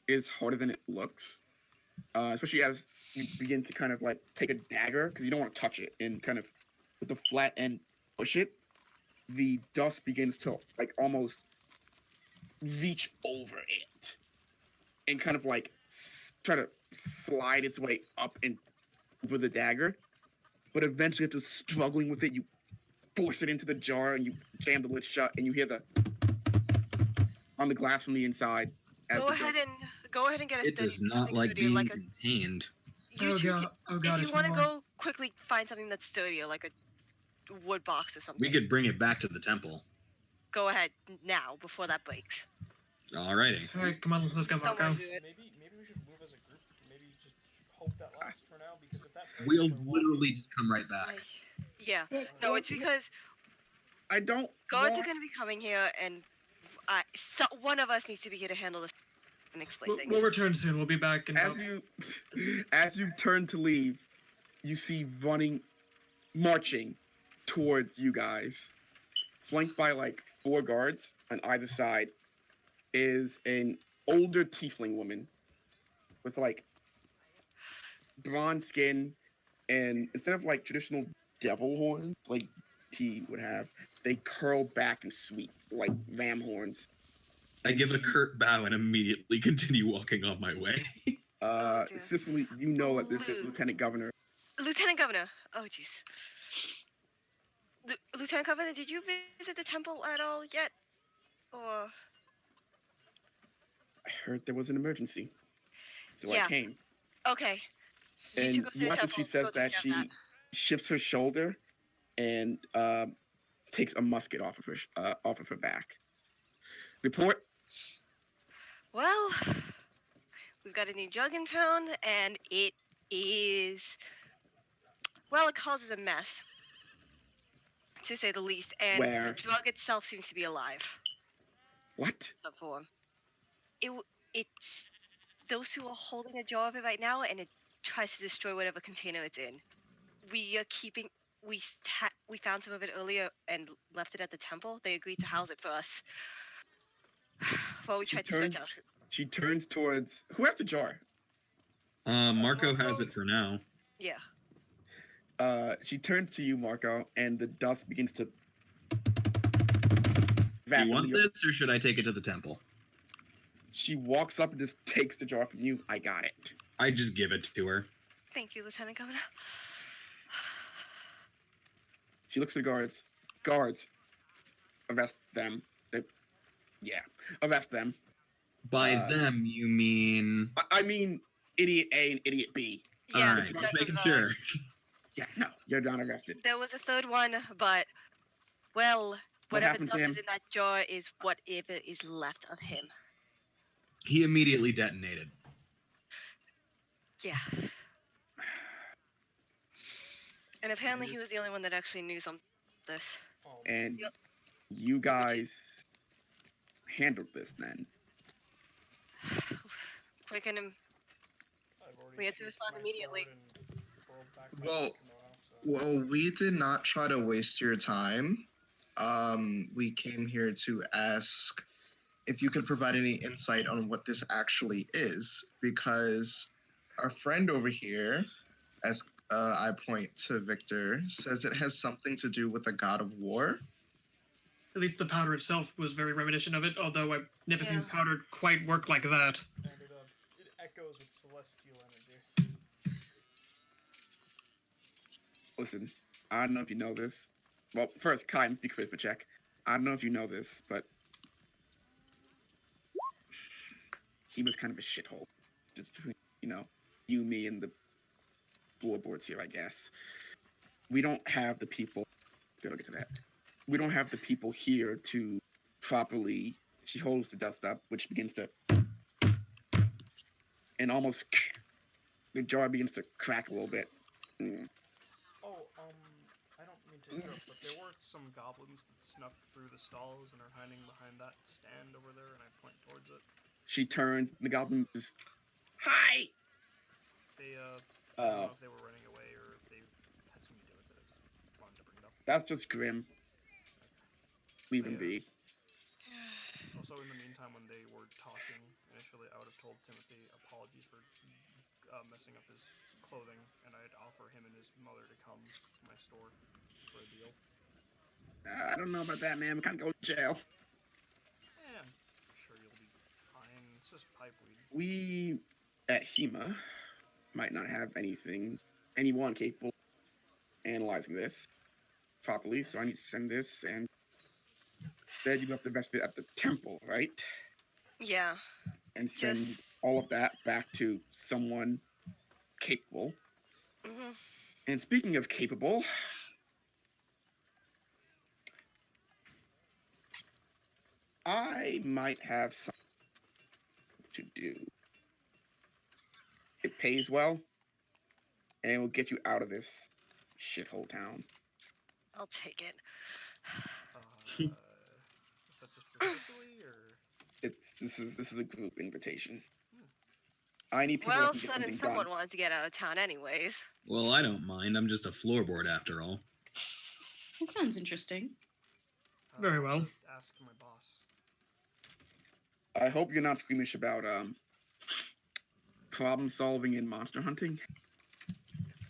is harder than it looks. Especially as you begin to kind of like take a dagger because you don't want to touch it and kind of with the flat end push it. The dust begins to like almost reach over it and kind of like try to slide its way up and over the dagger. But eventually, after struggling with it, you force it into the jar and you jam the lid shut, and you hear the on the glass from the inside. Go ahead and get a It does not something like sturdier, being like a. contained. You Oh two, god, oh god. if you want to go quickly, find something that's sturdier, like a wood box or something. We could bring it back to the temple. Go ahead now before that breaks. Alrighty. All right, come on, let's go, Marco. Someone do it. Maybe we should move as a group. Maybe just hope that lasts for now, because if that breaks, We'll then literally just come right back. Like, yeah. No, it's because I don't. guards are want- going to be coming here, and one of us needs to be here to handle this and explain things. We'll return soon. We'll be back in As you turn to leave, you see marching towards you guys, flanked by like 4 guards on either side, is an older tiefling woman with like bronze skin, and instead of like traditional devil horns like he would have, they curl back and sweep like ram horns. I give a curt bow and immediately continue walking on my way. dear. Cicely, you know that this is Lieutenant Governor. Lieutenant Governor. Oh, jeez. Lieutenant Governor, did you visit the temple at all yet? Or I heard there was an emergency, so Yeah. I came. okay. You two And go to you the watch as she temple, says go that take she care of shifts her shoulder and takes a musket off of her back. Report. Well, we've got a new drug in town, and it is. Well, it causes a mess, to say the least. And Where? the drug itself seems to be alive. What? Some form. It's those who are holding a jar of it right now, and it tries to destroy whatever container it's in. We are keeping. We found some of it earlier and left it at the temple. They agreed to house it for us. Well, we She tried to search turns- out. She turns towards who has the jar. Marco has it for now. Yeah. She turns to you, Marco, and the dust begins to. Do you want this, or should I take it to the temple? She walks up and just takes the jar from you. I got it. I just give it to her. Thank you, Lieutenant Governor. She looks at the guards. Guards, arrest them. Arrest them. By them, you mean? I mean, idiot A and idiot B. Yeah. All right, that just making was, sure. Yeah, no, you're not arrested. There was a third one, but well, whatever happened to dust is him? in that jar is whatever is left of him. He immediately detonated. Yeah. And apparently he was the only one that actually knew something like this. And Yep. you guys handled this then. Quick and we had to respond immediately. Well, we did not try to waste your time. We came here to ask if you could provide any insight on what this actually is, because our friend over here, as I point to Victor, says it has something to do with the god of war. At least the powder itself was very reminiscent of it, although I've never seen Yeah. powder quite work like that. And it echoes with celestial energy. Listen, I don't know if you know this, Well, first, Kai, be charisma check. I don't know if you know this, but he was kind of a shithole. Just between, you, me, and the floorboards here, I guess. We don't have the people. Gotta get to that. We don't have the people here to properly. She holds the dust up, which begins to, and almost the jar begins to crack a little bit. Oh, I don't mean to interrupt, but there were some goblins that snuck through the stalls and are hiding behind that stand over there, and I point towards it. She turns. The goblin is, hi. They I don't know if they were running away or if they had something to do with it. I wanted to bring it up. That's just Grim. Okay. Leave him be. Also, in the meantime, when they were talking initially, I would have told Timothy apologies for messing up his clothing, and I'd offer him and his mother to come to my store for a deal. I don't know about that, man. We can't go to jail. Yeah, I'm sure you'll be fine. It's just pipeweed. We at HEMA might not have anyone capable of analyzing this properly, so I need to send this, and instead you have to invest it at the temple, right? Yeah. And send Just. all of that back to someone capable. Hmm. And speaking of capable, I might have something to do. It pays well, and it will get you out of this shithole town. I'll take it. Is that just for Sicily, or? This is a group invitation. I need people Well that can get said, and something someone done. wanted to get out of town anyways. Well, I don't mind. I'm just a floorboard after all. That sounds interesting. Very I'll well. have to ask my boss. I hope you're not squeamish about problem solving and monster hunting.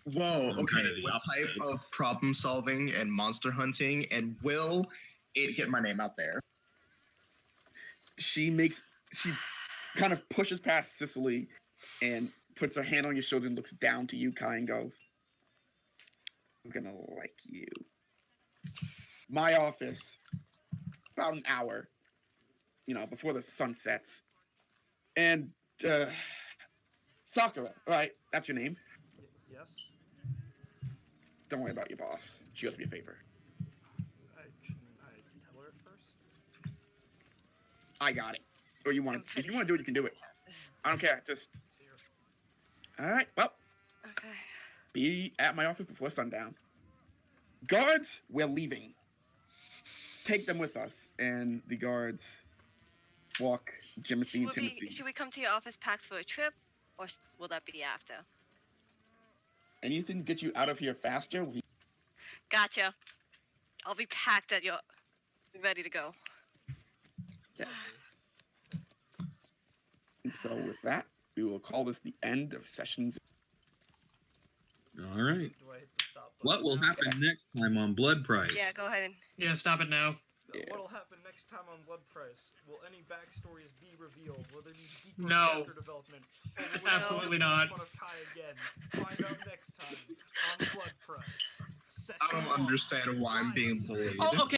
Whoa, I'm okay. kind of the What type opposite. of problem solving and monster hunting, and will it get my name out there? She kind of pushes past Cicely and puts her hand on your shoulder and looks down to you, Kai, and goes, I'm gonna like you. My office, about an hour, before the sun sets. And Sakura, right? That's your name. Yes? Don't worry about your boss. She owes me a favor. Shouldn't I tell her at first? I got it. Or I'm if pretty you want to sure do it, you can do it. we have this. I don't care. Just, See her. all right. Well, Okay. be at my office before sundown. Guards, we're leaving. Take them with us. And the guards walk Timothy and Timothy. Should we come to your office packs for a trip, or will that be after? Anything to get you out of here faster? Gotcha. I'll be packed at your, ready to go. Yeah. And so with that, we will call this the end of sessions. All right. Do I hit the stop button? What will now? happen next time on Blood Price? Yeah, go ahead and. Yeah, stop it now. Yeah. What'll happen next time on Blood Price? Will any backstories be revealed? Will there be deeper No. character development? Or will we Absolutely make not. fun of Kai again? Find out next time on Blood Price. I don't understand why I'm being bullied. Oh, okay.